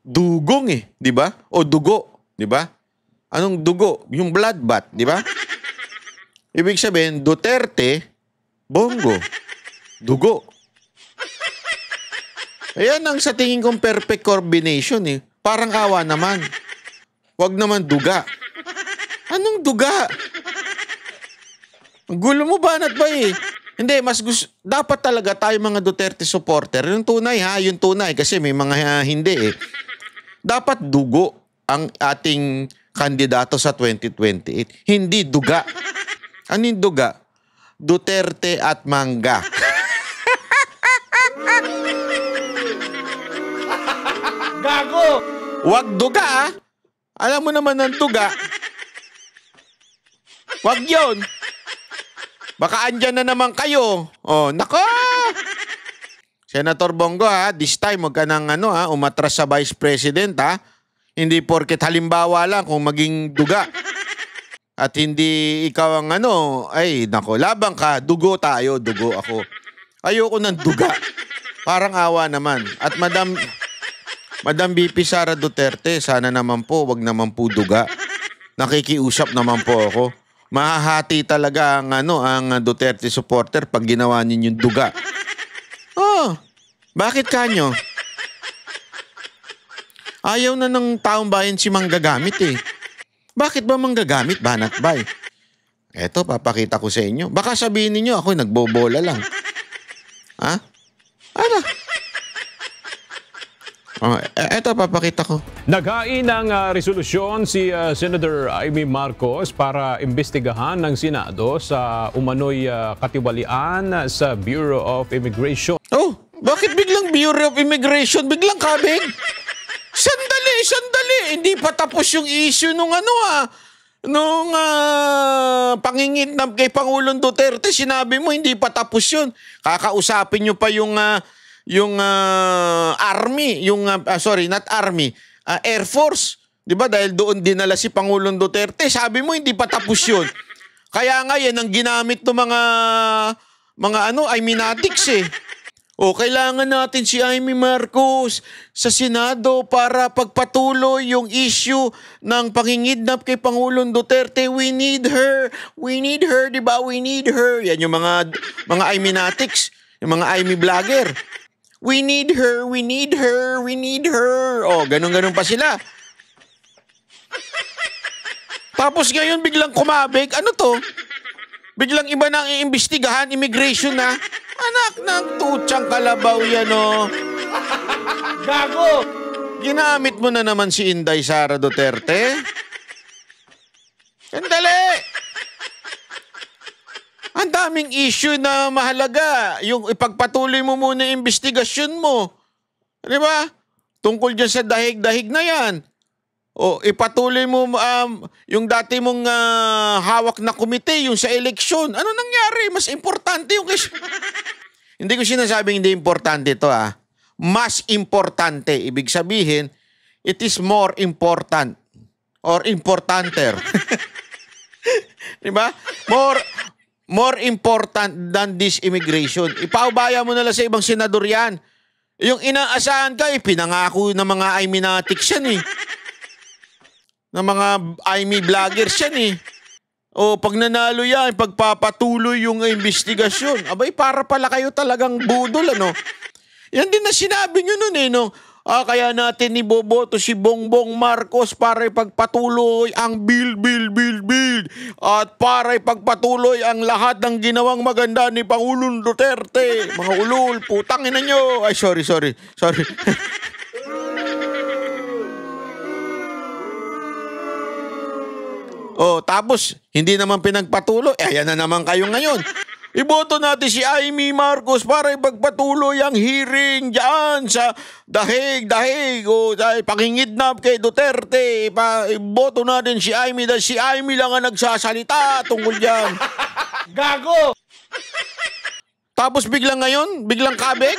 Dugong di ba? O dugo, di ba? Anong dugo? Yung bloodbath, di ba? Ibig sabihin, Duterte, Bongo, dugo. Ayan ang sa tingin kong perfect combination eh. Parang awa naman. Wag naman duga. Anong duga? Ang gulo mo banat ba eh? Hindi, mas gusto, dapat talaga tayo mga Duterte supporter. Yung tunay ha, yung tunay. Kasi may mga hindi eh. Dapat dugo ang ating kandidato sa 2028. Hindi duga. Ano yung duga? Duterte at mangga. Gago! Wag duga ah. Alam mo naman ng duga. Wag yun. Baka andyan na naman kayo. Oh, nako! Senator Bongo ha, this time wag ka nang umatras sa Vice President ha. Hindi porket halimbawa lang kung maging duga. At hindi ikaw ang ay nako, labang ka, dugo tayo, dugo ako. Ayoko ng duga. Parang awa naman. At Madam BP Sara Duterte, sana naman po, wag naman po duga. Nakikiusap naman po ako. Mahahati talaga ang Duterte supporter pag ginawa ninyong duga. Oh, bakit kanyo? Ayaw na ng taong bayan si manggagamit eh. Bakit ba manggagamit, banat bay? Eto, papakita ko sa inyo. Baka sabihin ninyo ako nagbobola lang. Ha? Ano? Oh, eto, papakita ko. Naghain ng resolusyon si Senator Amy Marcos para imbestigahan ng Senado sa umano'y katiwalian sa Bureau of Immigration. Oh, bakit biglang Bureau of Immigration? Biglang kabig? Sandali. Hindi pa tapos yung issue nung pangingit na kay Pangulong Duterte. Sinabi mo hindi pa tapos yun. Kakausapin nyo pa yung army, not army, Air Force. 'Di ba? Dahil doon dinala si Pangulong Duterte. Sabi mo hindi pa tapos 'yun. Kaya nga yan ang ginamit ng mga Ayminatics eh. O kailangan natin si Amy Marcos sa Senado para pagpatuloy yung issue ng pangingidnap kay Pangulong Duterte. We need her, 'di ba? We need her. Yan yung mga Ayminatics, yung mga Amy vlogger. We need her. Oh, ganun pa sila. Tapos ngayon biglang kumabig. Ano to? Biglang iba na ang iimbestigahan, immigration na. Anak ng tutsang kalabaw yan, oh. Gago! Ginamit mo na naman si Inday Sara Duterte. Sandali! Ang daming issue na mahalaga. Yung ipagpatuloy mo muna yung investigasyon mo. Di ba? Tungkol dyan sa dahig-dahig na yan. O ipatuloy mo yung dati mong hawak na komite, yung sa eleksyon. Ano nangyari? Mas importante yung Hindi ko sinasabing hindi importante ito Mas importante. Ibig sabihin, it is more important or importanter. Di ba? More important than this immigration. Ipaubaya mo na lang sa ibang senador yan. Yung inaasahan ka, pinangako ng mga Ayminatics yan eh. Ng mga Aymi vloggers yan eh. O pag nanalo yan, pagpapatuloy yung investigasyon. Abay, para pala kayo talagang budol, Yan din na sinabi nyo nun eh, kaya natin iboboto si Bongbong Marcos para ipagpatuloy ang bill. At para ipagpatuloy ang lahat ng ginawang maganda ni Pangulong Duterte. Mga ulul, putang ina nyo. Ay, sorry. Oh, tapos, hindi naman pinagpatuloy. Ayan na naman kayo ngayon. Iboto natin si Amy Marcos para ipagpatuloy ang hearing dyan sa dahig o pangingidnap kay Duterte. Iboto natin si Amy dahil si Amy lang ang nagsasalita tungkol dyan. Gago! Tapos biglang kabig?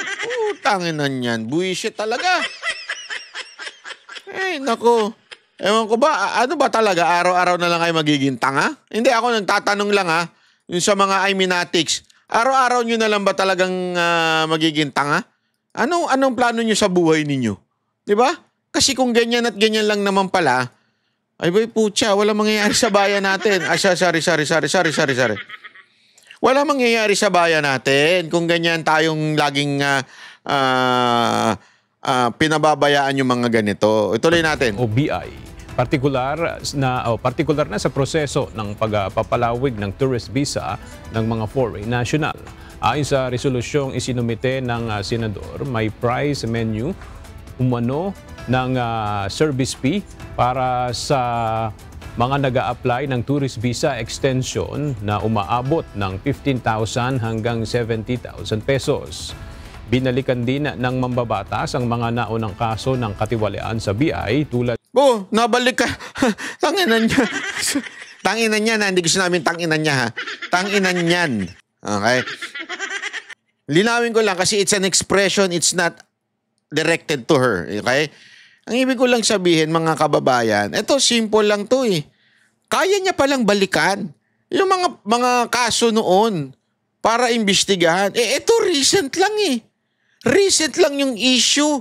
Tangin na yan. Buwisit talaga. Ay, nako. Ewan ko ba, ano ba talaga? Araw-araw na lang kayo magiging tanga? Hindi, ako nagtatanong lang yung sa mga Ayminatics, araw-araw nyo na lang ba talagang magiging tanga? Anong plano nyo sa buhay ninyo? Di ba? Kasi kung ganyan at ganyan lang naman pala, ay boy putya, wala mangyayari sa bayan natin. Sorry. Wala mangyayari sa bayan natin kung ganyan tayong laging pinababayaan yung mga ganito. Ituloy natin. o BI. Partikular na sa proseso ng pagpapalawig ng tourist visa ng mga foreign national. Ayon sa resolusyong isinumite ng senador, may price menu umano ng service fee para sa mga nag-a-apply ng tourist visa extension na umaabot ng 15,000 hanggang 70,000 pesos. Binalikan din ng mambabatas ang mga naunang kaso ng katiwalian sa BI tulad Nabalik ka. Tanginan niya. Tanginan niya na. Hindi gusto namin tanginan niya, ha. Tanginan niyan. Okay? Linawin ko lang kasi it's an expression, it's not directed to her. Okay? Ang ibig ko lang sabihin, mga kababayan, ito, simple lang to eh. Kaya niya palang balikan yung mga kaso noon para imbestigahan. Ito recent lang eh. Recent lang yung issue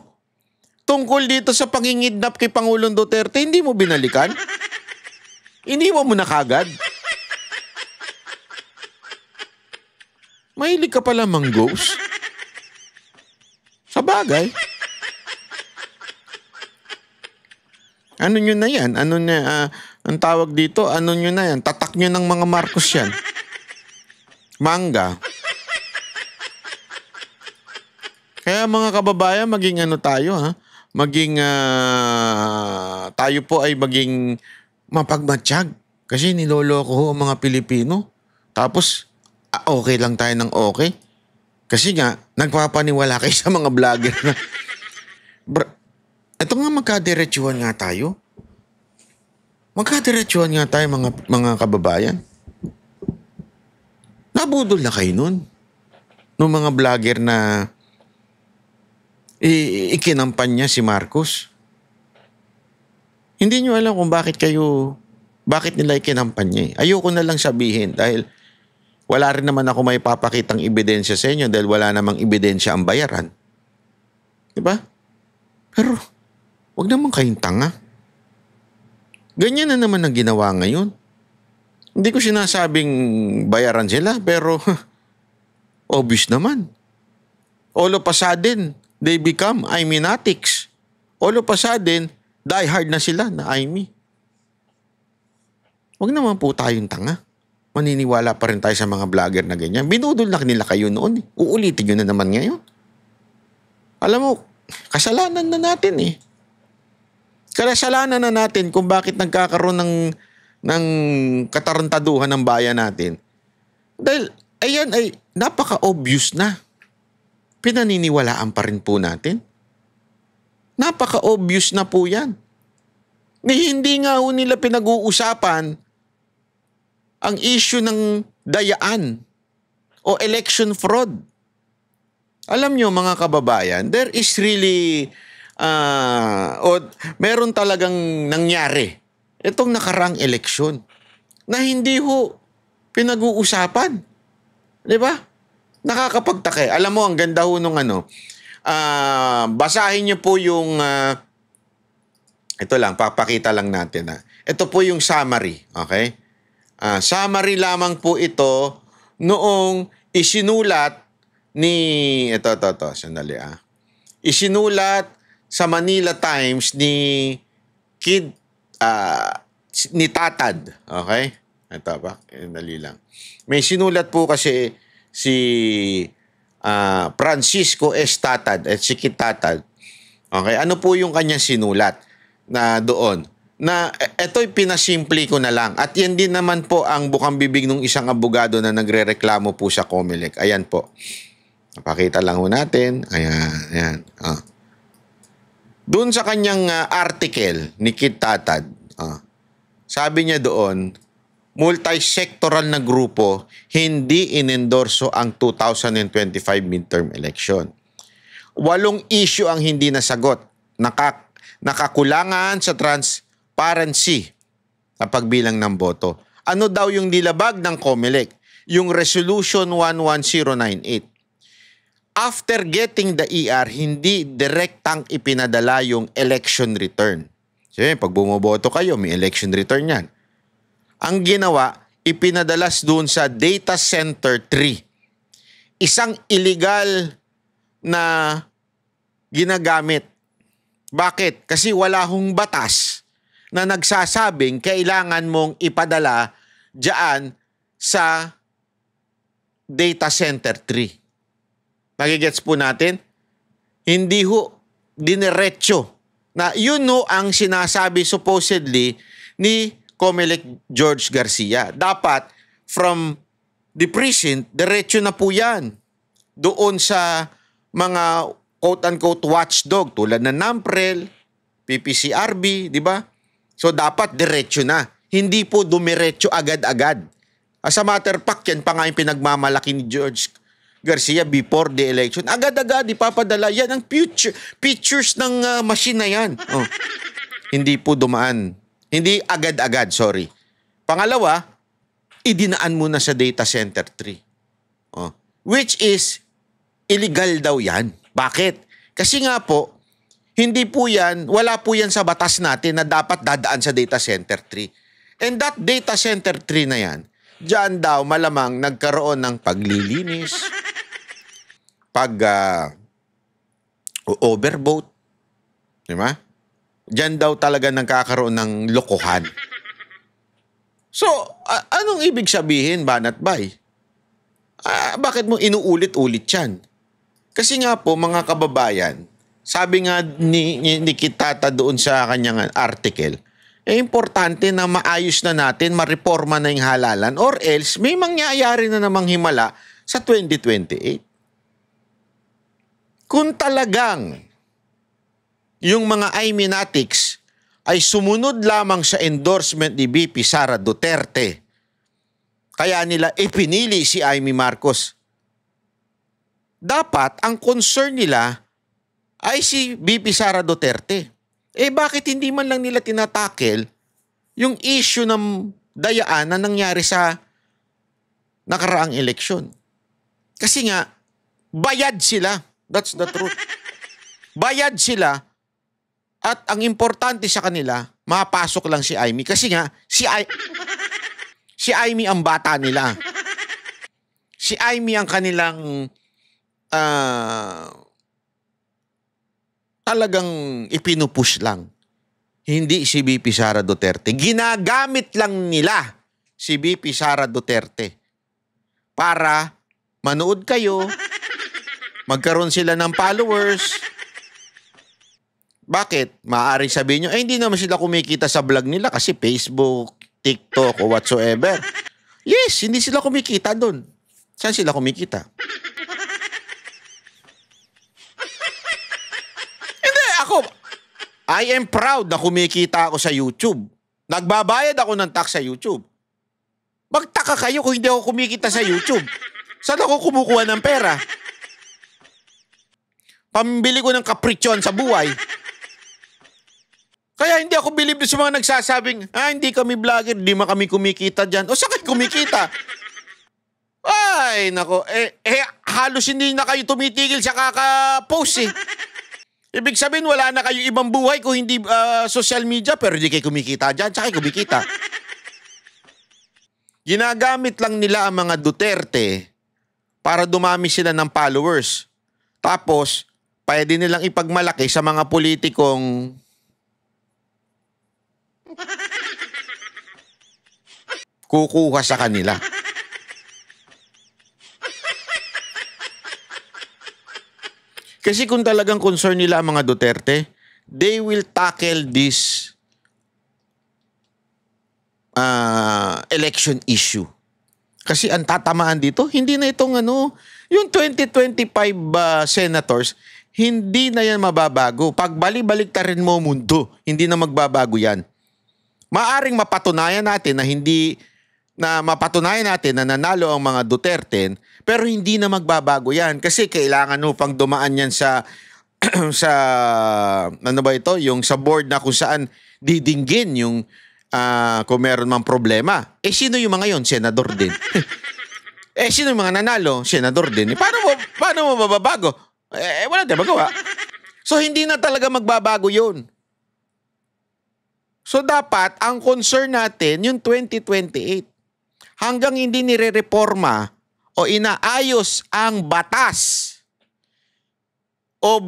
tungkol dito sa pangingidnap kay Pangulong Duterte. Hindi mo binalikan? Iniwan mo na kagad? Mahilig ka pala manggos? Sa bagay. Ano nyo na yan? Ano na, ang tawag dito, ano nyo na yan? Tatak nyo ng mga Marcos yan. Mangga. Kaya mga kababayan, maging ano tayo, ha? Maging, tayo po ay maging mapagmatsyag. Kasi niloloko ho ang mga Pilipino. Tapos, okay lang tayo ng okay. Kasi nga, nagpapaniwala kayo sa mga vlogger na, ito nga magkadiretsuhan nga tayo. Magkadiretsuhan nga tayo mga kababayan. Nabudol na kayo nun. Nung mga vlogger na ikinampan niya si Marcos. Hindi nyo alam kung bakit nila ikinampan niya. Ayoko na lang sabihin dahil wala rin naman ako may papakitang ebidensya sa inyo dahil wala namang ebidensya ang bayaran. Diba? Pero, wag naman kayong tanga. Ganyan na naman ang ginawa ngayon. Hindi ko sinasabing bayaran sila, pero obvious naman. All of a sudden, they become Iminatics. All of a sudden, die hard na sila na Imi. Wag naman po tayong tanga. Maniniwala pa rin tayo sa mga vlogger na ganyan. Binudol na nila kayo noon. Uulitin nyo na naman ngayon. Alam mo, kasalanan na natin eh. Kasalanan na natin kung bakit nagkakaroon ng katarantaduhan ng bayan natin. Dahil, ayan ay napaka-obvious na. Pinaniniwalaan pa rin po natin. Napaka-obvious na po yan. Hindi nga ho nila pinag-uusapan ang issue ng dayaan o election fraud. Alam nyo mga kababayan, there is really, meron talagang nangyari itong nakarang eleksyon na hindi ho pinag-uusapan. Di ba? Nakakapagtaka. Alam mo, ang ganda ho nung basahin nyo po yung, ito lang, papakita lang natin. Ito po yung summary, okay? Summary lamang po ito noong isinulat sandali isinulat sa Manila Times ni Tatad. Okay? Ito ba? Dali lang. May sinulat po kasi si Francisco S. Tatad at si Kid Tatad. Okay? Ano po yung kanyang sinulat na doon? Na ito'y pinasimple ko na lang. At yan din naman po ang bukang bibig ng isang abogado na nagrereklamo po sa COMELEC. Ayan po. Napakita lang ho natin. Ayan. Doon sa kanyang article ni Kid Tatad, sabi niya doon, multi-sectoral na grupo hindi inendorso ang 2025 midterm election. 8 issue ang hindi nasagot. Nakakulangan sa transparency sa pagbilang ng boto. Ano daw yung nilabag ng COMELEC? Yung Resolution 11098. After getting the ER, hindi direktang ipinadala yung election return. So, pag bumoboto kayo, may election return yan. Ang ginawa, ipinadalas doon sa Data Center 3. Isang illegal na ginagamit. Bakit? Kasi wala hong batas na nagsasabing kailangan mong ipadala diyan sa data center 3. Magigets po natin? Hindi ho dinerecho na yun no ang sinasabi supposedly ni Comelec George Garcia. Dapat from the precinct, diretso na po yan. Doon sa mga quote-unquote watchdog tulad ng NAMPREL, PPCRB, di ba? So dapat diretso na. Hindi po dumiretso agad-agad. As a matter of fact, yan pa nga yung pinagmamalaki ni George Garcia before the election. Agad-agad, ipapadala. Yan ang pictures ng machine na yan. Oh. Hindi po dumaan. Hindi agad-agad, sorry. Pangalawa, idinaan muna sa data center 3. Oh. Which is, illegal daw yan. Bakit? Kasi nga po, hindi po yan, wala po yan sa batas natin na dapat dadaan sa data center 3. And that data center 3 na yan, diyan daw malamang nagkaroon ng paglilinis, overvote, di ba? Diyan daw talaga nagkakaroon ng lokohan. So, anong ibig sabihin, Banat Bay? Bakit mo inuulit-ulit yan? Kasi nga po, mga kababayan, sabi nga ni Kitata doon sa kanyang article, importante na maayos na natin, mareforma na yung halalan, or else may mangyayari na namang himala sa 2028. Kung talagang yung mga Iminatics ay sumunod lamang sa endorsement ni VP Sara Duterte, kaya nila ipinili si Amy Marcos, dapat ang concern nila ay si VP Sara Duterte. Bakit hindi man lang nila tinatakel yung issue ng dayaan na nangyari sa nakaraang eleksyon? Kasi nga, bayad sila. That's the truth. Bayad sila at ang importante sa kanila, mapasok lang si Amy. Kasi nga, si Amy ang bata nila. Si Amy ang kanilang talagang ipinupush lang. Hindi si VP Sara Duterte. Ginagamit lang nila si VP Sara Duterte para manood kayo, magkaroon sila ng followers. Bakit? Maaaring sabihin nyo, hindi naman sila kumikita sa vlog nila kasi Facebook, TikTok, o whatsoever. Yes, hindi sila kumikita doon. Saan sila kumikita? I am proud na kumikita ako sa YouTube. Nagbabayad ako ng tax sa YouTube. Magtaka kayo kung hindi ako kumikita sa YouTube. Saan ako kumukuha ng pera? Pambili ko ng kapritsyon sa buhay. Kaya hindi ako bilib sa mga nagsasabing, hindi kami vlogger, hindi man kami kumikita dyan. O saan kayo kumikita? Ay, nako. Halos hindi na kayo tumitigil sa kaka-post eh. Ibig sabihin, wala na kayo ibang buhay kung hindi social media, pero hindi kayo kumikita dyan, tsaka kayo kumikita. Ginagamit lang nila ang mga Duterte para dumami sila ng followers. Tapos, pwede nilang ipagmalaki sa mga politikong kukuha sa kanila. Kasi kung talagang concern nila ang mga Duterte, they will tackle this election issue. Kasi ang tatamaan dito, hindi na itong yung 2025 senators, hindi na yan mababago. Pag balik-baliktarin mo mundo, hindi na magbabago yan. Maaring mapatunayan natin na nanalo ang mga Duterte, pero hindi na magbabago yan kasi kailangan pang dumaan yan sa yung sa board na kung saan didinggin yung kung meron mang problema. Sino yung mga yon? Senador din. Sino yung mga nanalo? Senador din. Paano mo mababago? Wala tayong magawa. So hindi na talaga magbabago yun. So dapat ang concern natin yung 2028. Hanggang hindi nire-reforma o inaayos ang batas o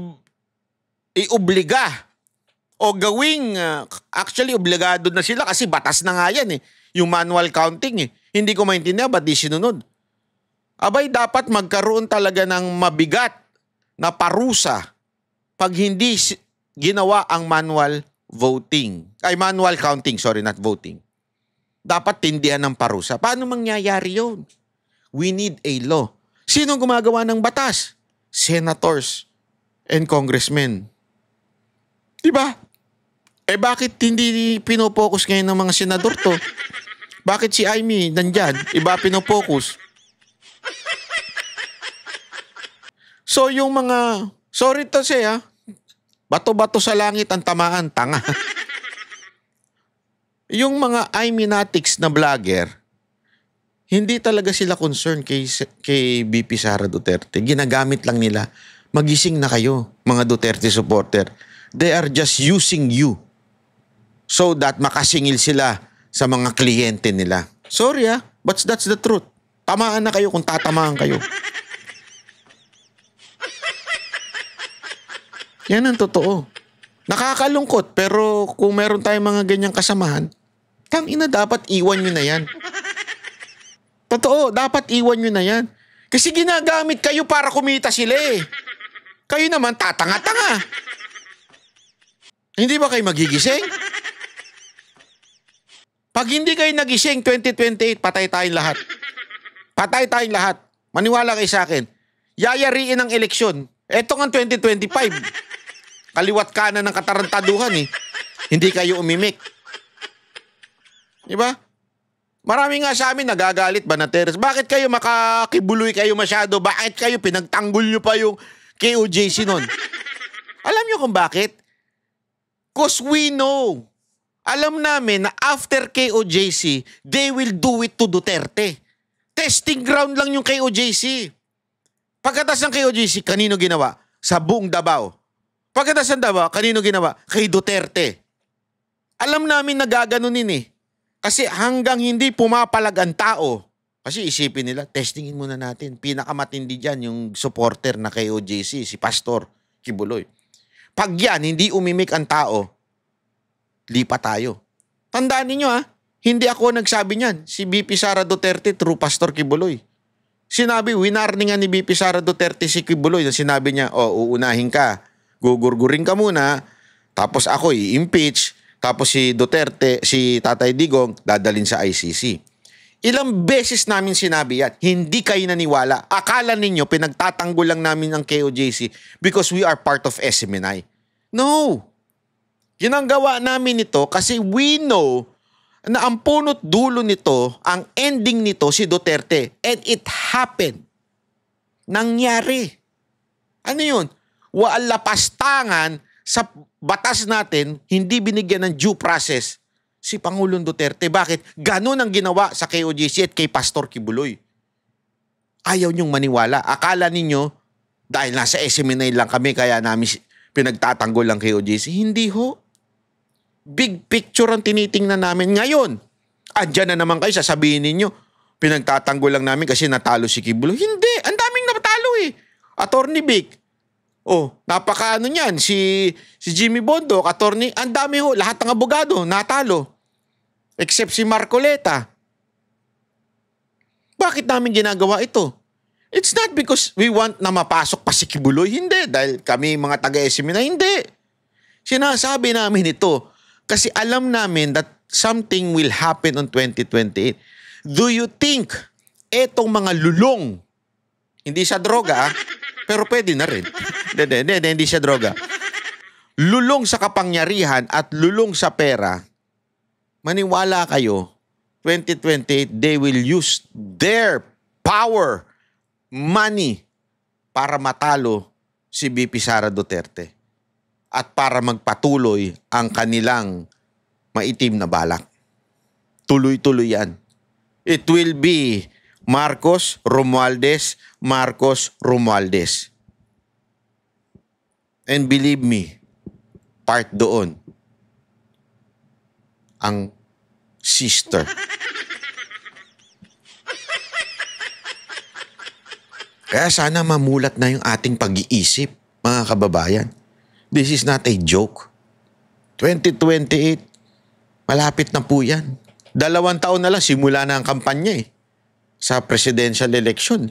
Iobliga o gawing, actually obligado na sila kasi batas na nga yan yung manual counting Hindi ko maintindihan ba't di sinunod. Abay, dapat magkaroon talaga ng mabigat na parusa pag hindi ginawa ang manual voting. Ay, manual counting, sorry, not voting. Dapat tindihan ng parusa. Paano mangyayari yun? We need a law. Sino gumagawa ng batas? Senators and congressmen. Diba? Bakit hindi pinopokus ngayon ng mga senador to? Bakit si Amy nandyan? Iba pinopokus. So yung mga, sorry to say bato-bato sa langit ang tamaan, tanga. Yung mga Iminatics na vlogger, hindi talaga sila concerned kay BP Sara Duterte. Ginagamit lang nila. Magising na kayo, mga Duterte supporter. They are just using you so that makasingil sila sa mga kliyente nila. Sorry but that's the truth. Tamaan na kayo kung tatamaan kayo. Yan ang totoo. Nakakalungkot, pero kung meron tayong mga ganyang kasamahan, tangina, dapat iwan nyo na yan. Totoo, dapat iwan nyo na yan. Kasi ginagamit kayo para kumita sila Kayo naman tatanga-tanga. Hindi ba kayo magigising? Pag hindi kayo nagising, 2028, patay tayong lahat. Patay tayong lahat. Maniwala kayo sa akin. Yayariin ang eleksyon. Eto nga 2025. Kaliwat kanan ng katarantaduhan Hindi kayo umimik. Diba? Marami nga sa amin nagagalit, Banateros. Bakit kayo makakibuloy kayo masyado? Bakit kayo pinagtanggol nyo pa yung KOJC nun? Alam nyo kung bakit? Because we know. Alam namin na after KOJC, they will do it to Duterte. Testing ground lang yung KOJC. Pagkatas ng KOJC, kanino ginawa? Sa buong Davao. Pagkatas ng Davao, kanino ginawa? Kay Duterte. Alam namin na gaganunin Kasi hanggang hindi pumapalag ang tao, kasi isipin nila, testingin muna natin. Pinakamatindi dyan yung supporter na KOJC, si Pastor Kibuloy. Pag yan, hindi umimik ang tao, lipa tayo. Tandaan ninyo hindi ako nagsabi niyan. Si BP Sara Duterte through Pastor Kibuloy. Sinabi, winarningan ni BP Sara Duterte si Kibuloy na sinabi niya, uunahin ka, gugurgurin ka muna, tapos ako i-impeach, tapos si Duterte, si Tatay Digong, dadalin sa ICC. Ilang beses namin sinabi yan, hindi kayo naniwala. Akala ninyo, pinagtatanggol lang namin ang KOJC because we are part of SMNI. No! Ginagawa namin ito kasi we know na ang punot dulo nito, ang ending nito si Duterte. And it happened. Nangyari. Ano yun? Waalapastangan sa batas natin, hindi binigyan ng due process si Pangulong Duterte. Bakit? Ganon ang ginawa sa KOJC at kay Pastor Kibuloy. Ayaw niyong maniwala. Akala ninyo, dahil nasa SMNI lang kami, kaya namin pinagtatanggol lang KOJC. Hindi ho. Big picture ang tinitingnan namin ngayon. Andyan na naman kayo, sasabihin ninyo, pinagtatanggol lang namin kasi natalo si Kibuloy. Hindi. Ang daming natalo Attorney Vic. Napakaano niyan. Si Jimmy Bondo, attorney, ang dami ho. Lahat ng abogado, natalo. Except si Marcoleta. Bakit namin ginagawa ito? It's not because we want na mapasok pa si Kibuloy. Hindi. Dahil kami mga taga-SM na hindi. Sinasabi namin ito kasi alam namin that something will happen on 2028. Do you think etong mga lulong, hindi sa droga pero pwede na rin. Hindi siya droga. Lulong sa kapangyarihan at lulong sa pera, maniwala kayo, 2028, they will use their power, money, para matalo si BP Sara Duterte at para magpatuloy ang kanilang maitim na balak. Tuloy-tuloy yan. It will be Marcos Romualdez, Marcos Romualdez. And believe me, part doon ang sister. Kaya sana mamulat na yung ating pag-iisip, mga kababayan. This is not a joke. 2028, malapit na po yan. 2 taon na lang, simula na ang kampanya sa presidential election.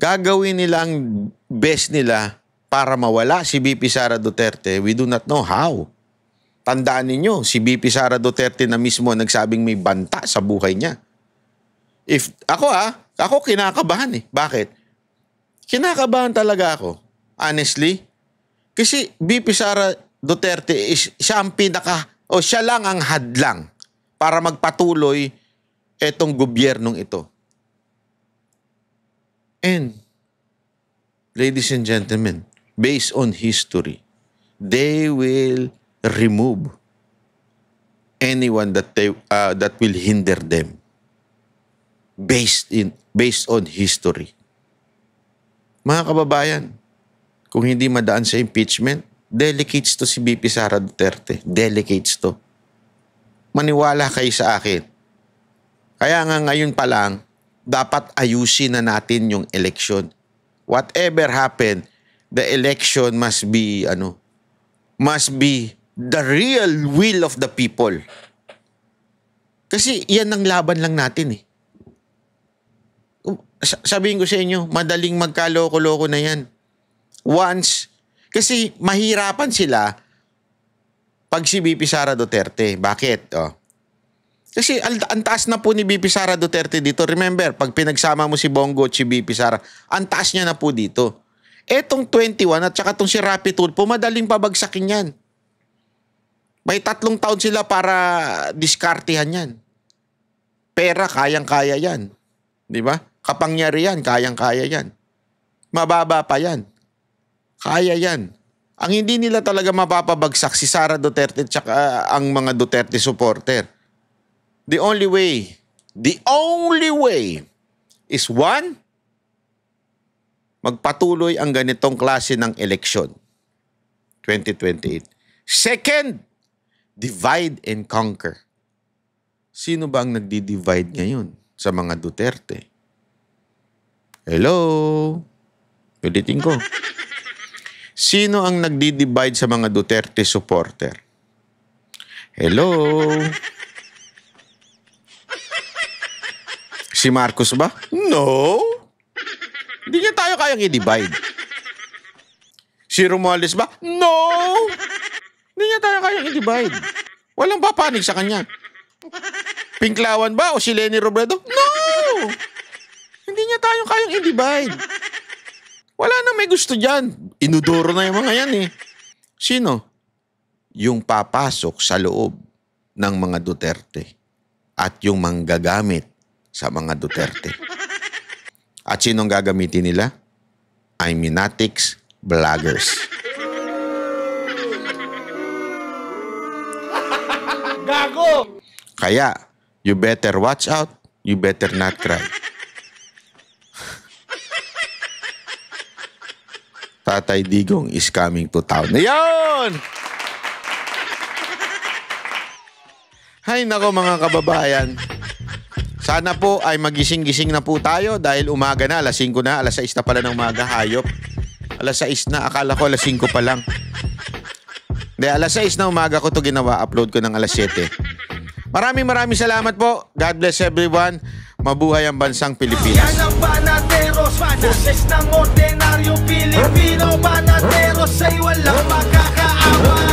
Gagawin nila ang best nila para mawala si VP Sara Duterte. We do not know how. Tandaan ninyo, si VP Sara Duterte na mismo nagsabing may banta sa buhay niya. Ako kinakabahan Bakit? Kinakabahan talaga ako. Honestly. Kasi VP Sara Duterte siya ang siya lang ang hadlang para magpatuloy etong gobyernong ito. And, ladies and gentlemen, based on history, they will remove anyone that will hinder them based on history. Mga kababayan, kung hindi madaan sa impeachment, delegates to si VP Sara Duterte. Delegates to. Maniwala kayo sa akin. Kaya nga ngayon pa lang, dapat ayusin na natin yung election. Whatever happened, the election must be the real will of the people. Kasi yan ang laban lang natin Sabihin ko sa inyo, madaling magkaloko-loko na yan. Kasi mahirapan sila pag si VP Sara Duterte. Bakit? Kasi ang taas na po ni VP Sara Duterte dito. Remember, pag pinagsama mo si Bongo at si VP Sara, ang taas niya na po dito. Etong 21 at saka itong si Rapi Tulfo, madaling pabagsakin yan. May 3 taon sila para diskartihan yan. Pera, kayang-kaya yan. Di ba? Kapangyarihan, kayang-kaya yan. Mababa pa yan. Kaya yan. Ang hindi nila talaga mapapabagsak si Sara Duterte at saka ang mga Duterte supporter. The only way is one, magpatuloy ang ganitong klase ng eleksyon 2028. Second, divide and conquer. Sino ba ang nagdi-divide ngayon sa mga Duterte? Hello? Ulitin ko. Sino ang nagdi-divide sa mga Duterte supporter? Hello? Si Marcos ba? No. Hindi niya tayo kayang i-divide. Si Romualdez ba? No. Hindi niya tayo kayang i-divide. Walang papanig sa kanya. Pinklawan ba o si Leni Robredo? No. Hindi niya tayo kayang i-divide. Wala nang may gusto dyan. Inuduro na yung mga yan Sino? Yung papasok sa loob ng mga Duterte at yung manggagamit sa mga Duterte. At sinong gagamitin nila? Iminatics vloggers. Gago! Kaya, you better watch out, you better not cry. Tatay Digong is coming to town. Ayun! Hay nako mga kababayan. Sana po ay magising-gising na po tayo dahil umaga na, alas 5 na, alas 6 na pala ng umaga, hayop. Alas 6 na, akala ko alas 5 pa lang. Hindi, alas 6 na umaga ko to ginawa, upload ko ng alas 7. Maraming salamat po. God bless everyone. Mabuhay ang bansang Pilipinas. Yan ang Banateros, boses ng ordinaryo Pilipino. Banateros ay walang makakaawa.